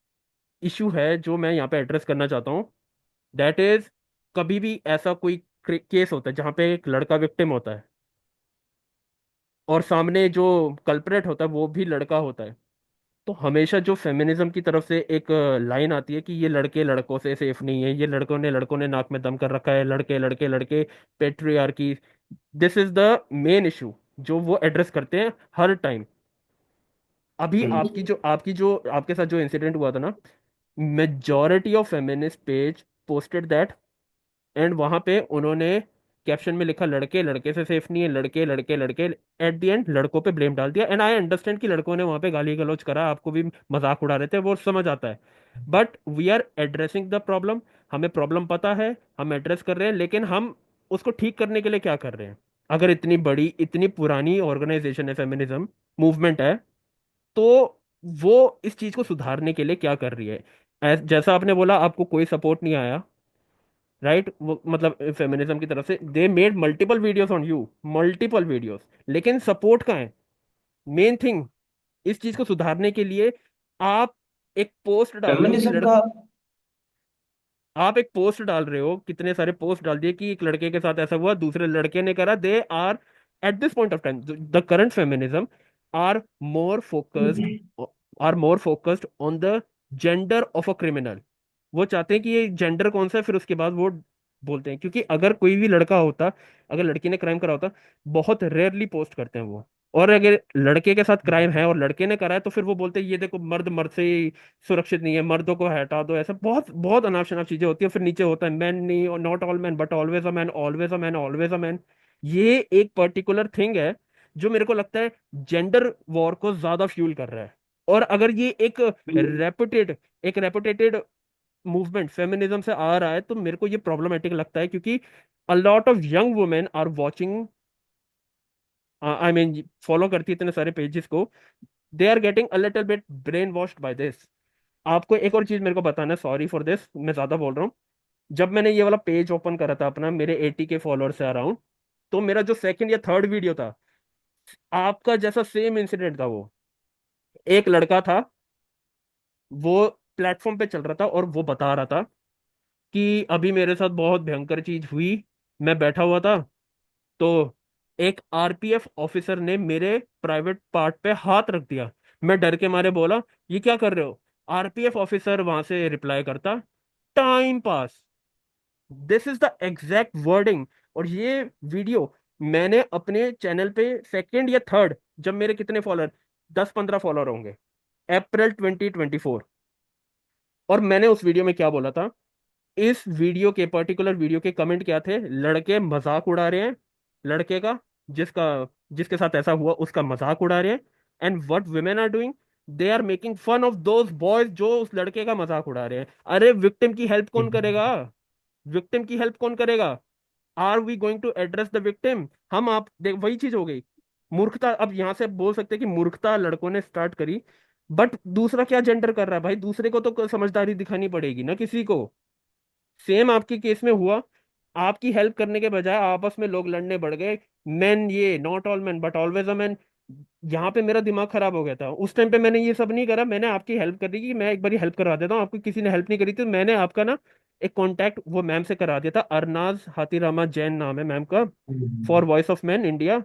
इशू है जो मैं यहाँ पे एड्रेस करना चाहता हूँ, दैट इज, कभी भी ऐसा कोई केस होता है जहाँ पे एक लड़का विक्टिम होता है, और सामने जो कल्प्रेट होता है वो भी लड़का होता है, तो हमेशा जो फेमिनिज्म की तरफ से एक लाइन आती है कि ये लड़के लड़कों से सेफ नहीं है, ये लड़कों ने नाक में दम कर रखा है, लड़के लड़के लड़के, patriarchy, this is the main issue जो वो एड्रेस करते हैं हर टाइम। अभी आपकी जो आपके साथ जो इंसिडेंट हुआ था ना, majority of feminist page posted that, and वहां पे उन्होंने कैप्शन में लिखा लड़के लड़के से सेफ नहीं है, लड़के लड़के लड़के, एट द एंड लड़कों पे ब्लेम डाल दिया। एंड आई अंडरस्टैंड कि लड़कों ने वहां पे गाली गलौज करा, आपको भी मजाक उड़ा रहे थे, वो समझ आता है। But we are addressing the problem, हमें प्रॉब्लम पता है, हम एड्रेस कर रहे हैं, लेकिन हम उसको ठीक करने के लिए क्या कर रहे हैं? अगर इतनी बड़ी इतनी पुरानी ऑर्गेनाइजेशन है, फेमिनिज्म मूवमेंट है, तो वो इस चीज को सुधारने के लिए क्या कर रही है? जैसा आपने बोला, आपको कोई सपोर्ट नहीं आया, राइट, वो मतलब फेमिनिज्म की तरफ से they made multiple videos on you, multiple videos, लेकिन सपोर्ट कहाँ है? मेन थिंग, इस चीज को सुधारने के लिए आप एक पोस्ट डाल रहे हो कि फेमिनिज्म का। आप एक पोस्ट डाल रहे हो, कितने सारे पोस्ट डाल दिए कि एक लड़के के साथ ऐसा हुआ, दूसरे लड़के ने करा, they are, at this point of time, the current feminism are more focused are more focused on the gender of a criminal. वो चाहते हैं कि ये जेंडर कौन सा है, फिर उसके बाद वो बोलते हैं, क्योंकि अगर कोई भी लड़का होता, अगर लड़की ने क्राइम करा होता, बहुत रेयरली पोस्ट करते हैं वो। और अगर लड़के के साथ क्राइम है और लड़के ने करा है, तो फिर वो बोलते हैं ये देखो, मर्द मर्द से ही सुरक्षित नहीं है, मर्दों को हटा दो, ऐसा बहुत बहुत अनाप शनाप चीजें होती है। फिर नीचे होता है मैन नहीं, not all man but always a man, always a man, always a man. ये एक पर्टिकुलर थिंग है जो मेरे को लगता है जेंडर वॉर को ज्यादा फ्यूल कर रहा है। और अगर ये रेपुटेड एक रेपुटेटेड मूवमेंट फेमिनिज्म से आ रहा है, तो मेरे को ये प्रॉब्लमेटिक लगता है, क्योंकि a lot of young women are watching, I mean follow करती है इतने सारे पेजेस को, they are getting a little bit brain washed by this. आपको एक और चीज मेरे को बताना है, सॉरी फॉर दिस, मैं ज्यादा बोल रहा हूँ। जब मैंने ये वाला पेज ओपन करा था अपना, मेरे 80 के फॉलोअर्स से अराउंड, तो मेरा जो सेकंड या थर्ड वीडियो था, आपका जैसा सेम इंसिडेंट था वो। एक लड़का था, वो प्लेटफॉर्म पे चल रहा था और वो बता रहा था कि अभी मेरे साथ बहुत भयंकर चीज हुई। मैं बैठा हुआ था, तो एक आरपीएफ ऑफिसर ने मेरे प्राइवेट पार्ट पे हाथ रख दिया। मैं डर के मारे बोला, ये क्या कर रहे हो? आरपीएफ ऑफिसर वहां से रिप्लाई करता, time pass. This is the exact wording. और ये वीडियो मैंने अपने चैनल पे सेकंड या थर्ड, जब मेरे कितने फॉलोअर, 10-15 फॉलोअर होंगे, अप्रैल 2024। और मैंने उस वीडियो में क्या बोला था? इस वीडियो के, पर्टिकुलर वीडियो के कमेंट क्या थे? लड़के मजाक उड़ा रहे हैं लड़के का, जिसका जिसके साथ ऐसा हुआ उसका मजाक उड़ा रहे हैं। And what women are doing, they are making fun of those boys जो उस लड़के का मजाक उड़ा रहे हैं। अरे विक्टिम की हेल्प कौन करेगा? विक्टिम की हेल्प कौन करेगा? Are we going to address the victim? हम आप देख, वही चीज हो गई। मूर्खता, अब यहां से बोल सकते हैं कि मूर्खता लड़कों ने स्टार्ट करी। बट दूसरा क्या जेंडर कर रहा है भाई? दूसरे को तो समझदारी दिखानी पड़ेगी ना किसी को। सेम आपके केस में हुआ। आपकी हेल्प करने के बजाय आपस में लोग लड़ने बढ़ गए। मैन, ये not all man but always a man. यहाँ पे मेरा दिमाग खराब हो गया था उस टाइम पे। मैंने ये सब नहीं करा, मैंने आपकी हेल्प कर दी कि मैं एक बार हेल्प करवा देता हूँ। आपको किसी ने हेल्प नहीं करी थी, मैंने आपका ना एक कांटेक्ट वो मैम से करा दिया था। अरनाज हाथीरामा जैन नाम है मैम का, for voice of man India.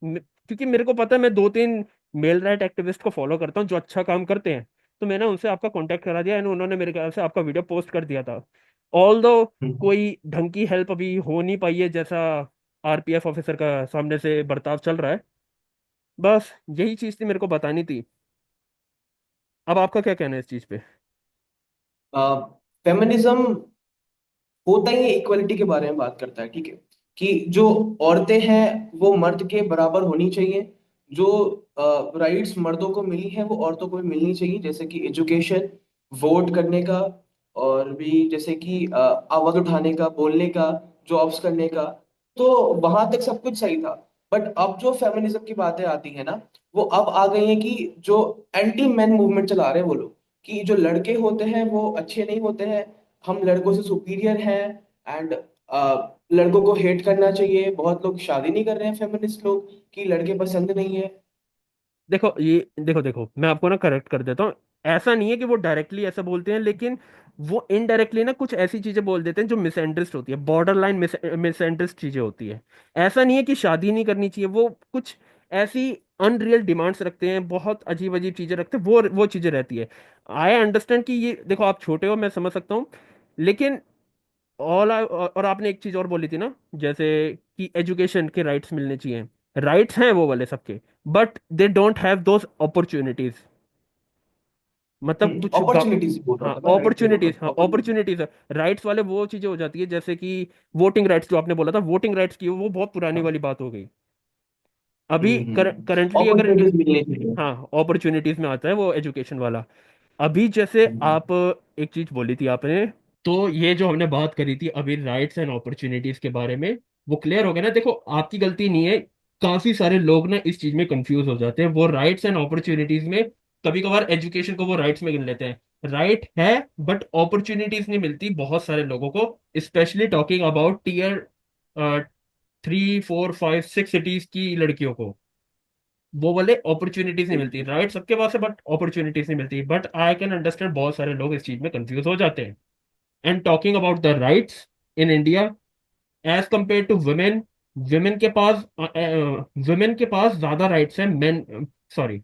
क्योंकि मेरे को पता है, मैं 2-3 मेल राइट एक्टिविस्ट को फॉलो करता हूँ जो अच्छा काम करते हैं। तो मैंने उनसे आपका कांटेक्ट करा दिया एंड उन्होंने मेरे ख्याल से आपका वीडियो पोस्ट कर दिया था। ऑल दो कोई ढंग की हेल्प अभी हो नहीं पाई है, जैसा आरपीएफ ऑफिसर का सामने से बर्ताव चल रहा है। बस यही चीज थी, मेरे को बतानी थी। अब आपका क्या कहना है इस चीज पे? फेमिनिज्म होता ही इक्वलिटी के बारे में बात करता है, ठीक है, कि जो औरतें हैं वो मर्द के बराबर होनी चाहिए। जो राइट्स मर्दों को मिली है वो औरतों को भी मिलनी चाहिए, जैसे कि एजुकेशन, वोट करने का, और भी जैसे कि आवाज उठाने का, बोलने का, जॉब्स करने का। तो वहां तक सब कुछ सही था। बट अब जो फेमिनिज्म की बातें आती है ना, वो अब आ गई है कि जो एंटी मैन मूवमेंट चला रहे हैं वो लोग, कि जो लड़के होते हैं वो अच्छे नहीं होते हैं, हम लड़कों से सुपीरियर हैं, एंड लड़कों को हेट करना चाहिए। बहुत लोग शादी नहीं कर रहे हैं फेमिनिस्ट लोग, कि लड़के पसंद नहीं है। देखो, ये देखो देखो, मैं आपको ना करेक्ट कर देता हूँ। ऐसा नहीं है कि वो डायरेक्टली ऐसा बोलते हैं, लेकिन वो इनडायरेक्टली ना कुछ ऐसी चीजें बोल देते हैं जो मिसएंडर्स्ट होती है, बॉर्डर लाइन मिसएंडर्स्ट चीजें होती है। ऐसा नहीं है कि शादी नहीं करनी चाहिए, वो कुछ ऐसी अनरियल डिमांड्स रखते हैं, बहुत अजीब अजीब चीजें रखते हैं, वो चीजें रहती है। आई अंडरस्टैंड कि ये देखो, आप छोटे हो, मैं समझ सकता हूँ। लेकिन और आपने एक चीज और बोली थी ना, जैसे कि एजुकेशन के राइट्स मिलने चाहिए। राइट्स हैं वो वाले सबके, but they don't have those opportunities. मतलब कुछ अपॉर्चुनिटीज बोल रहा हाँ, था, मैं राइट नहीं बोल अपॉर्चुनिटीज, हाँ रहा, अपॉर्चुनिटीज। अपॉर्चुनिटीज है। राइट्स वाले वो चीजें हो जाती है, जैसे कि वोटिंग राइट्स जो आपने बोला था, वोटिंग राइट्स की वो बहुत पुरानी वाली बात हो गई। अभी करंटली अगर अपॉर्चुनिटीज मिलनी चाहिए। हाँ, अपॉर्चुनिटीज में आता है वो एजुकेशन वाला। अभी जैसे आप एक चीज बोली थी आपने, तो ये जो हमने बात करी थी अभी राइट्स एंड अपॉर्चुनिटीज के बारे में, वो क्लियर हो गया ना? देखो, आपकी गलती नहीं है। काफी सारे लोग ना इस चीज में कंफ्यूज हो जाते हैं, वो राइट्स एंड अपॉर्चुनिटीज में कभी कभार एजुकेशन को वो राइट्स में गिन लेते हैं। राइट है, बट अपॉर्चुनिटीज नहीं मिलती बहुत सारे लोगों को, specially talking about tier 3, 4, 5, 6 cities की लड़कियों को। वो वाले अपॉर्चुनिटीज नहीं मिलती। राइट सबके पास है बट अपॉर्चुनिटीज नहीं मिलती। बट आई कैन अंडरस्टैंड, बहुत सारे लोग इस चीज में कंफ्यूज हो जाते हैं। And talking about the rights in India as compare to women, women के पास वुमेन के पास ज्यादा राइट्स हैं। मेन, सॉरी,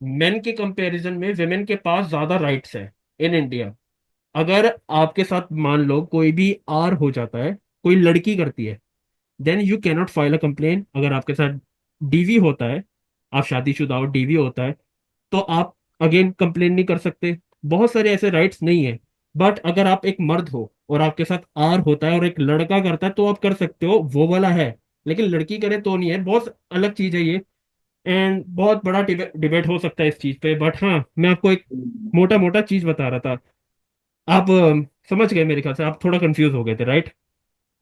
मेन के कंपैरिजन में वुमेन के पास ज्यादा राइट्स है इन इंडिया। अगर आपके साथ मान लो कोई भी आर हो जाता है, कोई लड़की करती है, then you cannot file a complaint. अगर आपके साथ डीवी होता है, आप शादीशुदा हो, डीवी होता है, तो आप अगेन कंप्लेन नहीं कर सकते। बहुत सारे ऐसे राइट्स नहीं है। बट अगर आप एक मर्द हो और आपके साथ आर होता है और एक लड़का करता है, तो आप कर सकते हो, वो वाला है। लेकिन लड़की करे तो नहीं है, बहुत अलग चीज है ये। एंड बहुत बड़ा डिबेट हो सकता है इस चीज पे। बट हाँ, मैं आपको एक मोटा मोटा चीज बता रहा था। आप समझ गए मेरे ख्याल से, आप थोड़ा कंफ्यूज हो गए थे, राइट?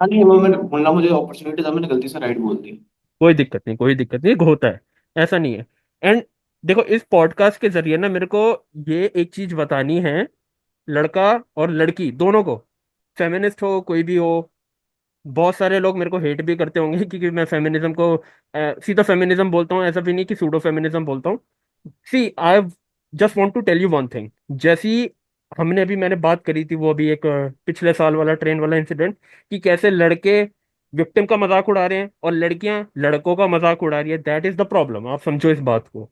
हाँ नहीं, वो मैंने बोलना, मुझे अपॉर्चुनिटी था, मैंने गलती से राइट बोल दी। कोई दिक्कत नहीं, कोई दिक्कत नहीं, होता है, ऐसा नहीं है। एंड देखो, इस पॉडकास्ट के जरिए ना मेरे को ये एक चीज बतानी है, लड़का और लड़की दोनों को, फेमिनिस्ट हो कोई भी हो। बहुत सारे लोग मेरे को हेट भी करते होंगे क्योंकि मैं फेमिनिज्म को सीधा फेमिनिज्म बोलता हूँ, ऐसा भी नहीं कि सूडो फेमिनिज्म बोलता हूँ। See, just want to tell you one thing. जैसी हमने अभी मैंने बात करी थी, वो अभी एक पिछले साल वाला ट्रेन वाला इंसिडेंट, कि कैसे लड़के विक्टिम का मजाक उड़ा रहे हैं और लड़कियां लड़कों का मजाक उड़ा रही है, दैट इज द प्रॉब्लम। आप समझो इस बात को।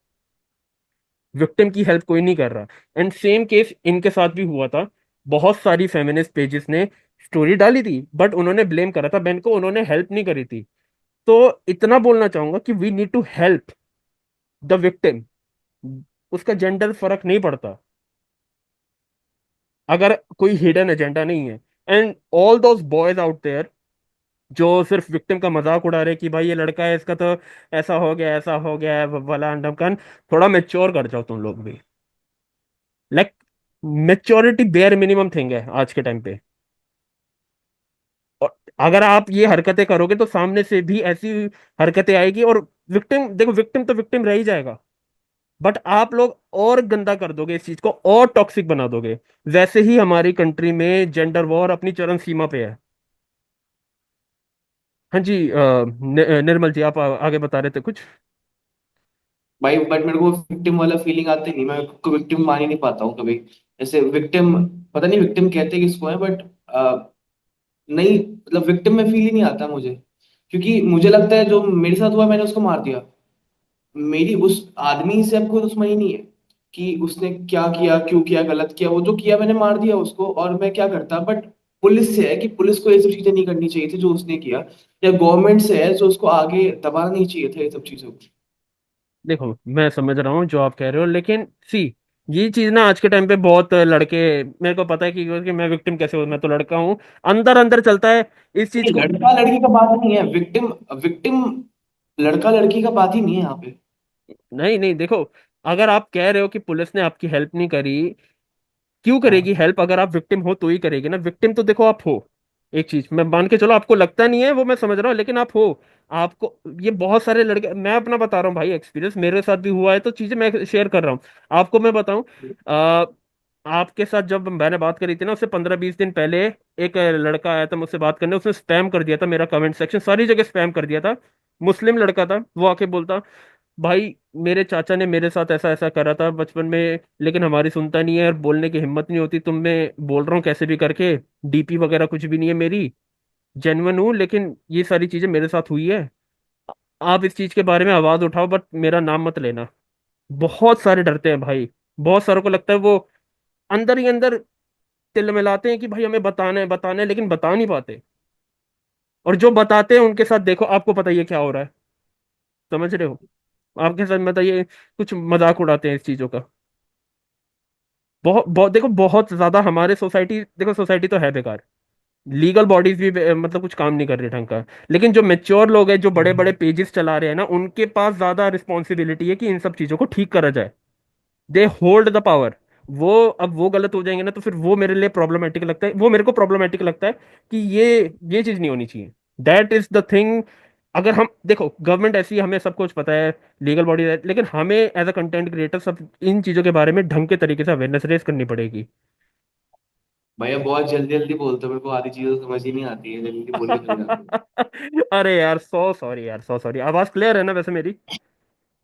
विक्टिम की हेल्प कोई नहीं कर रहा। एंड सेम केस इनके साथ भी हुआ था। बहुत सारी फेमिनिस्ट पेजेस ने स्टोरी डाली थी, बट उन्होंने ब्लेम करा था बहन को, उन्होंने हेल्प नहीं करी थी। तो इतना बोलना चाहूंगा कि we need to help the victim. उसका जेंडर फर्क नहीं पड़ता, अगर कोई हिडन एजेंडा नहीं है। And all those boys out there जो सिर्फ विक्टिम का मजाक उड़ा रहे कि भाई ये लड़का है, इसका तो ऐसा हो गया है, वाला अंडमकन। थोड़ा मेच्योर कर जाओ तुम लोग भी। Like maturity bare minimum thing है आज के टाइम पे। और अगर आप ये हरकतें करोगे तो सामने से भी ऐसी हरकतें आएगी, और विक्टिम देखो, विक्टिम तो विक्टिम रह ही जाएगा, बट आप लोग और गंदा कर दोगे इस चीज को, और टॉक्सिक बना दोगे। वैसे ही हमारी कंट्री में जेंडर वॉर अपनी चरम सीमा पे है। हाँ जी, निर्मल जी, आप आगे बता रहे थे कुछ। भाई बट मेरे को विक्टिम वाला फीलिंग आती नहीं, मैं खुद को विक्टिम मान ही नहीं पाता हूँ कभी। जैसे विक्टिम, पता नहीं विक्टिम कहते किसको है, बट नहीं, मतलब विक्टिम में फील ही नहीं आता मुझे। क्योंकि मुझे लगता है जो मेरे साथ हुआ मैंने उसको मार दिया। मेरी उस आदमी से अब कोई दुश्मनी नहीं है कि उसने क्या किया, क्यों किया, गलत किया। वो जो किया मैंने मार दिया उसको, और मैं क्या करता। बट पुलिस से है कि पुलिस को ये सब चीजें नहीं करनी चाहिए थी जो उसने किया, या गवर्नमेंट से है जो उसको आगे दबाना नहीं चाहिए था ये सब चीजों को। देखो मैं समझ रहा हूँ जो आप कह रहे हो, लेकिन सी, ये चीज ना आज के टाइम पे बहुत लड़के, मेरे को पता है कि मैं विक्टिम कैसे हूँ, मैं तो लड़का हूँ, अंदर अंदर चलता है इस चीज नहीं, को। लड़का लड़की का बात नहीं है, विक्टिम विक्टिम लड़का लड़की का बात ही नहीं है यहाँ पे। नहीं नहीं, देखो, अगर आप कह रहे हो कि पुलिस ने आपकी हेल्प नहीं करी, क्यों करेगी हाँ। हेल्प? अगर आप विक्टिम हो तो ही करेगी ना। विक्टिम तो देखो आप हो, एक चीज मैं मान के चलो, आपको लगता नहीं है वो मैं समझ रहा हूँ, लेकिन आप हो। आपको ये बहुत सारे लड़के, मैं अपना बता रहा हूँ भाई, एक्सपीरियंस मेरे साथ भी हुआ है, तो चीजें मैं शेयर कर रहा हूँ। आपको मैं बताऊं, आ, आपके साथ जब मैंने बात करी थी ना, उससे 15-20 दिन पहले एक लड़का आया था मुझसे बात करने, उसने स्पैम कर दिया था मेरा कमेंट सेक्शन, सारी जगह स्पैम कर दिया था। मुस्लिम लड़का था वो, आके बोलता, भाई मेरे चाचा ने मेरे साथ ऐसा ऐसा करा था बचपन में, लेकिन हमारी सुनता नहीं है और बोलने की हिम्मत नहीं होती, तुम मैं बोल रहा हूँ कैसे भी करके, डीपी वगैरह कुछ भी नहीं है मेरी, जेन्युइन हूँ, लेकिन ये सारी चीजें मेरे साथ हुई है। आप इस चीज के बारे में आवाज उठाओ, बट मेरा नाम मत लेना। बहुत सारे डरते हैं भाई, बहुत सारों को लगता है वो अंदर ही अंदर तिल मिलाते हैं कि भाई हमें बताना है, लेकिन बता नहीं पाते। और जो बताते हैं उनके साथ देखो, आपको पता ही है क्या हो रहा है। समझ रहे हो? आपके साथ बताइए, कुछ मजाक उड़ाते हैं इस चीजों का। बहुत बहुत देखो, बहुत ज्यादा हमारे सोसाइटी, देखो सोसाइटी तो है बेकार, लीगल बॉडीज भी मतलब कुछ काम नहीं कर रही ढंग का। लेकिन जो मेच्योर लोग हैं, जो बड़े बड़े पेजेस चला रहे हैं ना, उनके पास ज्यादा रिस्पॉन्सिबिलिटी है कि इन सब चीजों को ठीक करा जाए। They hold the power. वो अब वो गलत हो जाएंगे ना, तो फिर वो मेरे लिए प्रॉब्लमेटिक लगता है, वो मेरे को प्रॉब्लमेटिक लगता है कि ये चीज नहीं होनी चाहिए। That is the thing. अगर हम देखो, गवर्नमेंट ऐसी, हमें सब कुछ पता है, लीगल बॉडी है, लेकिन हमें एज अ कंटेंट क्रिएटर सब इन चीजों के बारे में ढंग के तरीके से अवेयरनेस रेस करनी पड़ेगी। भैया बहुत जल्दी जल्दी बोलते हो, मेरे को आधी चीजें समझ ही नहीं आती है, जल्दी बोल के चले जाते हो। अरे यार, सो सॉरी यार, सो सॉरी। आवाज क्लियर है ना वैसे मेरी?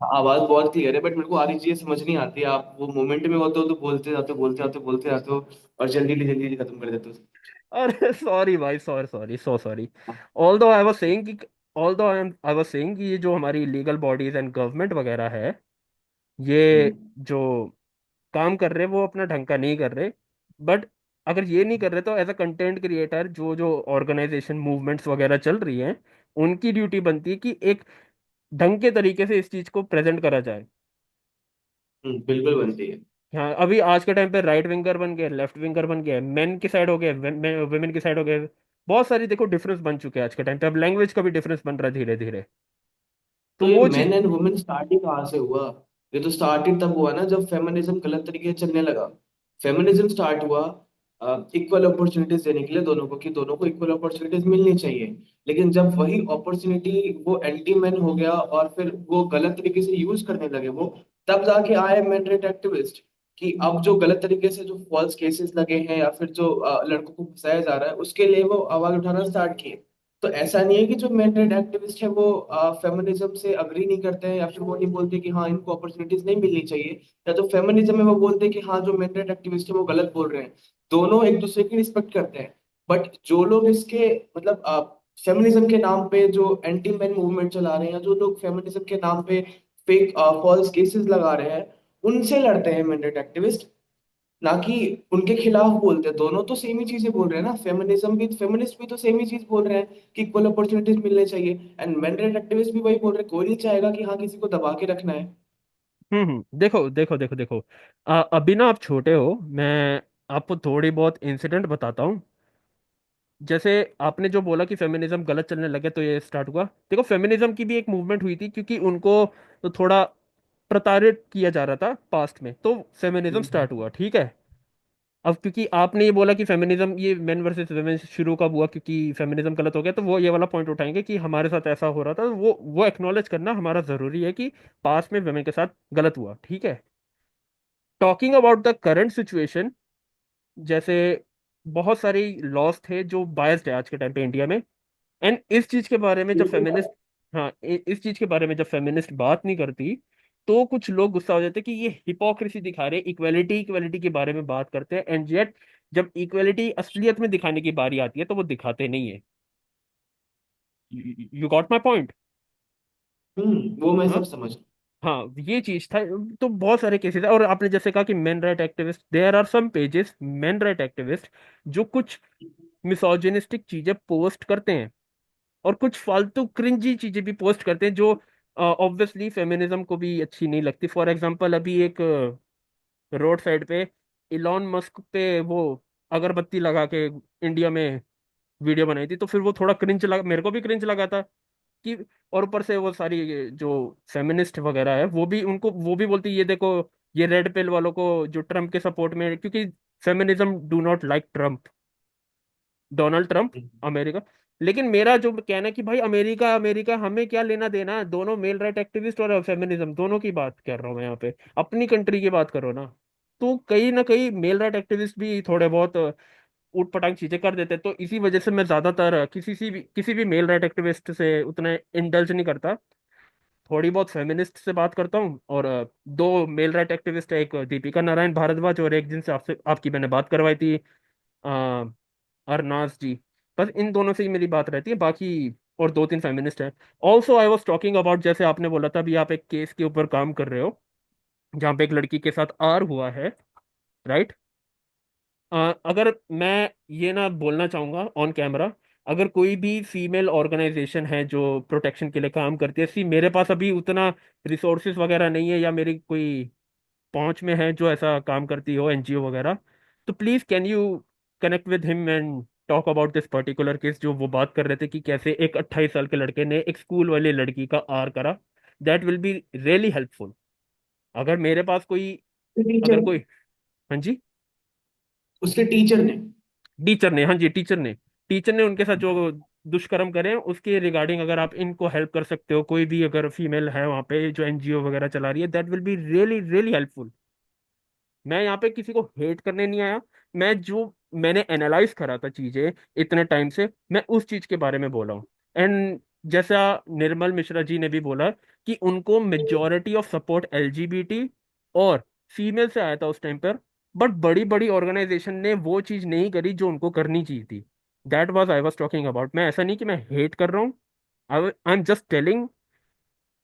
आवाज बहुत क्लियर है, बट मेरे को आधी चीजें समझ नहीं आती। आप वो मोमेंट में होते हो तो बोलते जाते हो, और जल्दी जल्दी जल्दी खत्म कर देते हो। अरे सॉरी भाई, sorry sorry, so sorry. Although I was saying कि ऑल्दो आई वाज सेइंग कि ये जो हमारी लीगल बॉडीज एंड गवर्नमेंट वगैरह है, ये हम्म। जो काम कर रहे हैं वो अपना ढंग का नहीं कर रहे। बट अगर ये नहीं कर रहे, तो एज अ कंटेंट क्रिएटर जो जो ऑर्गेनाइजेशन मूवमेंट्स वगैरह चल रही हैं, उनकी ड्यूटी बनती है कि एक ढंग के तरीके से इस चीज को प्रेजेंट करा जाए। बिल्कुल बनती है। हाँ, अभी आज के टाइम पे राइट विंगर बन गए, लेफ्ट विंगर बन गए, मेन की साइड हो गए, वेमेन की साइड हो गए। बहुत सारी देखो डिफरेंस बन चुके हैं आज के टाइम पे, अब लैंग्वेज का भी डिफरेंस बन रहा है धीरे धीरे। तो तो ये वो चीज। मेन एंड वुमेन स्टार्ट ही कहाँ से हुआ? ये तो स्टार्ट ही तब हुआ ना जब फेमिनिज्म गलत तरीके से चलने लगा। फेमिनिज्म स्टार्ट हुआ इक्वल अपॉर्चुनिटीज देने के लिए दोनों को, कि दोनों को इक्वल अपॉर्चुनिटीज मिलनी चाहिए। लेकिन जब वही अपॉर्चुनिटी वो एंटी मैन हो गया और फिर वो गलत तरीके से यूज करने लगे वो, तब जाके आए मेन राइट एक्टिविस्ट। कि अब जो गलत तरीके से जो फॉल्स केसेस लगे हैं, या फिर जो लड़कों को फंसाया जा रहा है, उसके लिए वो आवाज उठाना स्टार्ट किए। तो ऐसा नहीं है कि जो मेन राइट एक्टिविस्ट है वो फेमिनिज्म से अग्री नहीं करते हैं, या फिर वो नहीं बोलते कि हाँ इनको अपॉर्चुनिटीज नहीं मिलनी चाहिए, या जो फेमिनिज्म है वो बोलते हैं कि हाँ जो मेन राइट एक्टिविस्ट है वो गलत बोल रहे हैं। दोनों एक दूसरे की रिस्पेक्ट करते हैं। बट जो लोग इसके मतलब फेमिनिज्म के नाम पे जो एंटी मैन मूवमेंट चला रहे हैं, या जो लोग फेमिनिज्म के नाम पे फेक फॉल्स केसेस लगा रहे हैं, उनसे लड़ते हैं मेन राइट एक्टिविस्ट, ना कि उनके खिलाफ बोलते हैं। दोनों तो सेम ही चीजें बोल रहे हैं ना, फेमिनिज्म भी, फेमिनिस्ट भी तो सेम ही चीज बोल रहे हैं कि इक्वल अपॉर्चुनिटीज मिलने चाहिए, एंड मेन राइट एक्टिविस्ट भी वही बोल रहे हैं। कोई नहीं चाहेगा कि हाँ किसी को दबा के रखना है। देखो देखो देखो देखो, अभी ना आप छोटे हो, मैं आपको थोड़ी बहुत इंसिडेंट बताता हूँ। जैसे आपने जो बोला कि फेमिनिज्म गलत चलने लगे तो ये स्टार्ट हुआ। देखो, फेमिनिज्म की भी एक मूवमेंट हुई थी क्योंकि उनको तो थोड़ा प्रताड़ित किया जा रहा था पास्ट में, तो फेमिनिज्म हम्म। स्टार्ट हुआ, ठीक है। अब क्योंकि आपने ये बोला कि फेमिनिज्म ये मेन वर्सेस वुमेन शुरू कब हुआ क्योंकि फेमिनिज्म गलत हो गया, तो वो ये वाला पॉइंट उठाएंगे कि हमारे साथ ऐसा हो रहा था, वो एक्नॉलेज करना हमारा जरूरी है कि पास्ट में वुमेन के साथ गलत हुआ, ठीक है। Talking about the current situation, जैसे बहुत सारी लॉज थे जो बायस्ड है आज के टाइम पे इंडिया में। एंड इस चीज के बारे में जब फेमिनिस्ट, हाँ, इस चीज के बारे में जब फेमिनिस्ट बात नहीं करती, तो कुछ लोग गुस्सा हो जाते हैं कि ये हिपोक्रेसी दिखा रहे हैं, इक्वेलिटी इक्वेलिटी के बारे में बात करते हैं, एंड येट जब इक्वेलिटी असलियत में दिखाने की बारी आती है तो वो दिखाते नहीं है। You got my point? वो मैं हाँ, सब समझ। हाँ, ये चीज था। तो बहुत सारे केसेस है, और आपने जैसे कहा कि men right activist, there are some pages men right activist जो कुछ मिसोजिनिस्टिक चीजें पोस्ट करते हैं, और कुछ फालतू क्रिंजी चीजें भी पोस्ट करते हैं जो ऑब्वियसली फेमिनिज्म को भी अच्छी नहीं लगती। फॉर एग्जांपल, अभी एक रोड साइड पे इलॉन मस्क पे वो अगरबत्ती लगा के इंडिया में वीडियो बनाई थी, तो फिर वो थोड़ा क्रिंज लगा, मेरे को भी क्रिंज लगा था कि। और ऊपर से वो सारी ये जो फेमिनिस्ट वगैरह है वो भी उनको वो भी बोलती है, ये देखो, ये रेड पिल वालों को जो ट्रम्प के सपोर्ट में, क्योंकि feminism do not like Trump, Donald Trump, America. लेकिन मेरा जो कहना है कि भाई अमेरिका अमेरिका हमें क्या लेना देना है, दोनों मेल राइट एक्टिविस्ट और फेमिनिज्म दोनों की बात कर रहा हूँ मैं यहाँ पे, अपनी कंट्री की बात करो ना। तो कहीं ना कहीं मेल राइट एक्टिविस्ट भी थोड़े बहुत ऊट पटांग चीजें कर देते हैं, तो इसी वजह से मैं ज्यादातर किसी भी मेल राइट एक्टिविस्ट से उतना इंडल्ज नहीं करता। थोड़ी बहुत फेमिनिस्ट से बात करता हूँ, और दो मेल राइट एक्टिविस्ट है, एक दीपिका नारायण भारद्वाज और एक जिनसे आपसे आपकी मैंने बात करवाई थी, अरनाज जी। बस इन दोनों से ही मेरी बात रहती है, बाकी और दो तीन फेमिनिस्ट हैं। Also I was talking about, जैसे आपने बोला था अभी, आप एक केस के ऊपर काम कर रहे हो जहाँ पे एक लड़की के साथ आर हुआ है, राइट? अगर मैं ये ना बोलना चाहूंगा ऑन कैमरा, अगर कोई भी फीमेल ऑर्गेनाइजेशन है जो प्रोटेक्शन के लिए काम करती है, सी मेरे पास अभी उतना रिसोर्सेज वगैरह नहीं है या मेरी कोई पहुंच में है जो ऐसा काम करती हो, एनजीओ वगैरह, तो please can you connect with him and talk about this particular case, जो वो बात कर रहे थे कि कैसे एक 28 साल के लड़के ने एक स्कूल वाली लड़की का आर करा। That will be really helpful. अगर मेरे पास कोई, अगर टीचर, कोई, हाँ जी, उसके टीचर ने। टीचर ने, हाँ जी, टीचर ने उनके साथ जो दुष्कर्म करे हैं, उसके रिगार्डिंग अगर आप इनको हेल्प कर सकते हो, कोई भी अगर फीमेल है वहाँ पे जो एनजीओ वगैरह चला रही है, that will be really really helpful. मैं यहाँ पे किसी को हेट करने नहीं आया, मैं जो मैंने एनालाइज करा था चीजें इतने टाइम से, मैं उस चीज के बारे में बोला हूँ। एंड जैसा निर्मल मिश्रा जी ने भी बोला कि उनको मेजोरिटी ऑफ सपोर्ट एलजीबीटी और फीमेल से आया था उस टाइम पर, बट बड़ी बड़ी ऑर्गेनाइजेशन ने वो चीज नहीं करी जो उनको करनी चाहिए थी। That was I was talking about. मैं ऐसा नहीं कि मैं हेट कर रहा हूँ, आई एम जस्ट टेलिंग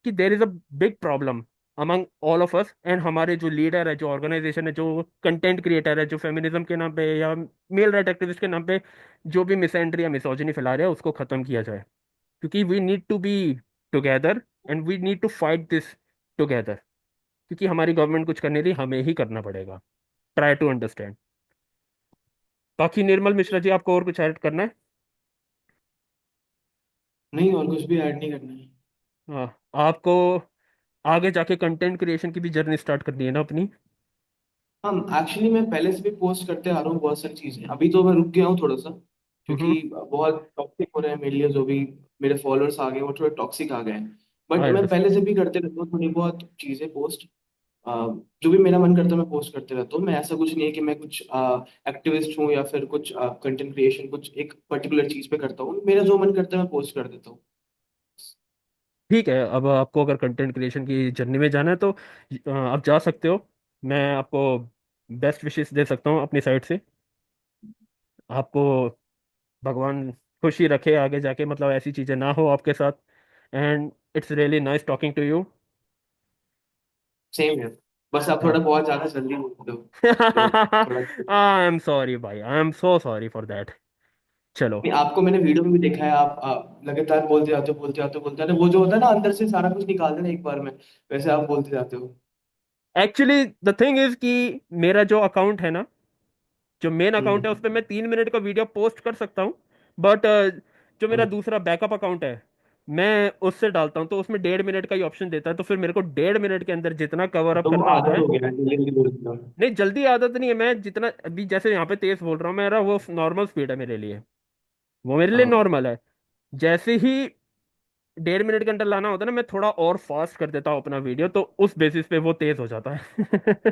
कि there is a big problem among all of us, and हमारे जो लीडर है, जो ऑर्गेनाइजेशन है, जो कंटेंट क्रिएटर है, जो फेमिनिज्म के नाम पे या मेल राइट एक्टिविस्ट के नाम पे जो भी मिसएंट्री या मिसोजिनी फैला रहे हैं, उसको खत्म किया जाए। क्योंकि we need to be together and we need to fight this together. क्योंकि हमारी गवर्नमेंट कुछ करने रही, हमें ही करना पड़ेगा। Try to understand. बाकी निर्मल मिश्रा जी, आपको और कुछ ऐड करना है? नहीं, और कुछ भी ऐड नहीं करना है। हाँ, आपको आगे जाके कंटेंट क्रिएशन की भी जर्नी स्टार्ट करनी है ना अपनी? हम एक्चुअली मैं पहले से भी पोस्ट करते आ रहा हूँ बहुत सारी चीजें, अभी तो मैं रुक गया हूँ थोड़ा सा, हम्म। क्योंकि बहुत टॉक्सिक हो रहे हैं मेरे लिए। जो भी मेरे फॉलोअर्स आ गए वो थोड़े टॉक्सिक आ गए हैं। बट आई मैं अंडरस्टैंड। पहले से भी करते रहता हूँ थोड़ी बहुत चीजें पोस्ट। जो भी मेरा मन करता है मैं पोस्ट करते रहता हूँ। मैं ऐसा कुछ नहीं है कि मैं कुछ एक्टिविस्ट हूँ या फिर कुछ कंटेंट क्रिएशन कुछ एक पर्टिकुलर चीज पे करता हूँ। मेरा जो मन करता है मैं पोस्ट कर देता हूँ। ठीक है, अब आपको अगर कंटेंट क्रिएशन की जर्नी में जाना है तो आप जा सकते हो। मैं आपको बेस्ट विशेस दे सकता हूँ अपनी साइड से। आपको भगवान खुशी रखे आगे जाके, मतलब ऐसी चीज़ें ना हो आपके साथ। And it's really nice talking to you. Same है। बस आप थोड़ा हाँ। बहुत ज्यादा जल्दी बोलते हो तो थोड़ा। आई एम सॉरी भाई, I am so sorry for that. चलो। नहीं, आपको मैंने वीडियो में भी देखा है, आप लगातार बोलते जाते हो बोलते जाते हो बोलते जाते हो, वो जो होता है ना अंदर से सारा कुछ निकाल देना एक बार में, वैसे आप बोलते जाते हो। एक्चुअली द थिंग इज कि मेरा जो अकाउंट है ना, जो मेन अकाउंट है, उस हम्म। पर मैं 3 मिनट का वीडियो पोस्ट कर सकता हूँ। बट जो मेरा हम्म। दूसरा बैकअप अकाउंट है, मैं उससे डालता हूँ तो उसमें 1.5 मिनट का ही ऑप्शन देता है। तो फिर मेरे को 1.5 मिनट के अंदर जितना कवर अप तो वो करना होता आदत है। हो गया है, जल्दी जल्दी बोलते हो। नहीं, जल्दी आदत नहीं है। मैं जितना अभी जैसे यहाँ पे तेज बोल रहा हूँ, मेरा वो नॉर्मल स्पीड है मेरे लिए। वो मेरे लिए हाँ। नॉर्मल है। जैसे ही 1.5 मिनट के अंदर लाना होता है ना, मैं थोड़ा और फास्ट कर देता हूँ अपना वीडियो, तो उस बेसिस पे वो तेज हो जाता है।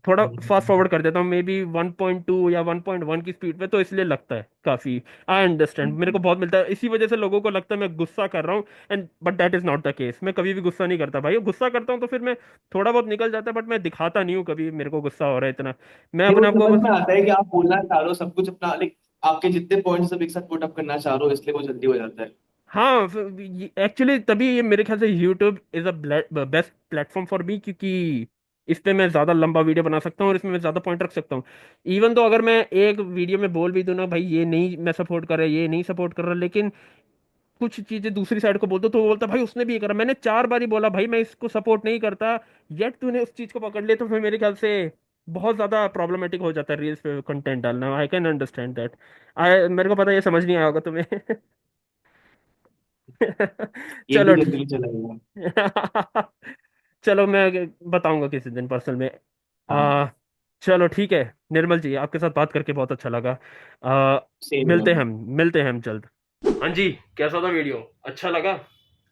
थोड़ा फास्ट हम्म। फॉरवर्ड कर देता हूँ, मे बी 1.2 या 1.1 की स्पीड पे, तो इसलिए लगता है काफी। आई अंडरस्टैंड, मेरे को बहुत मिलता है, इसी वजह से लोगों को लगता है मैं गुस्सा कर रहा हूँ। And but that is not the case. मैं कभी भी गुस्सा नहीं करता भाई। गुस्सा करता हूँ तो फिर मैं थोड़ा बहुत निकल जाता है, बट मैं दिखाता नहीं हूँ कभी मेरे को गुस्सा हो रहा है इतना। मैं नहीं, वो अपने आप को समझ बस। में आता है कि आप बोलना चाह रहे हो सब कुछ अपना, लाइक आपके जितने पॉइंट्स सब एक साथ पुट अप करना चाह रहे हो, इसलिए वो जल्दी हो जाता है। हाँ, एक्चुअली तभी ये मेरे ख्याल से YouTube is a best platform for me, क्योंकि इस पे मैं ज़्यादा लंबा वीडियो बना सकता हूँ और इसमें मैं ज़्यादा पॉइंट रख सकता हूँ। इवन तो अगर मैं एक वीडियो में बोल भी दूं ना भाई, ये नहीं मैं सपोर्ट कर रहा, ये नहीं सपोर्ट कर रहा, लेकिन कुछ चीज़ें दूसरी साइड को बोल दो तो वो बोलता भाई उसने भी ये करा, मैंने 4 बार ही बोला भाई मैं इसको सपोर्ट नहीं करता, येट तूने उस चीज़ को पकड़ लिया, तो फिर मेरे ख्याल से बहुत ज़्यादा प्रॉब्लमेटिक हो जाता है रील्स पे कंटेंट डालना। I can understand that. I मेरे को पता है ये समझ नहीं आया होगा तुम्हें। ये चलो भी जल्दी नहीं चलाएगा। चलो मैं बताऊंगा किसी दिन पर्सनल में। हाँ। आ, चलो ठीक है निर्मल जी, आपके साथ बात करके बहुत अच्छा लगा। आ, सेम है। मिलते हैं हम, मिलते हैं हम जल्द। हाँ जी, कैसा था वीडियो? अच्छा लगा?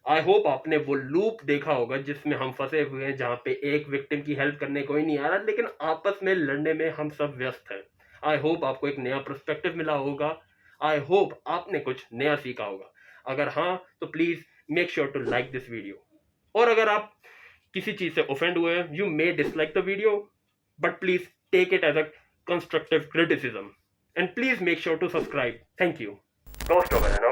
आई होप आपने वो लूप देखा होगा जिसमें हम फंसे हुए हैं, जहाँ पे एक विक्टिम की हेल्प करने कोई नहीं आ रहा, लेकिन आपस में लड़ने में हम सब व्यस्त हैं। आई होप आपको एक नया पर्सपेक्टिव मिला होगा। आई होप आपने कुछ नया सीखा होगा। अगर हाँ, तो please make sure to like this video. और अगर आप किसी चीज से ऑफेंड हुए, you may dislike the video, but please take it as a constructive criticism, and please make sure to subscribe. Thank you. दोस्त हो गए ना।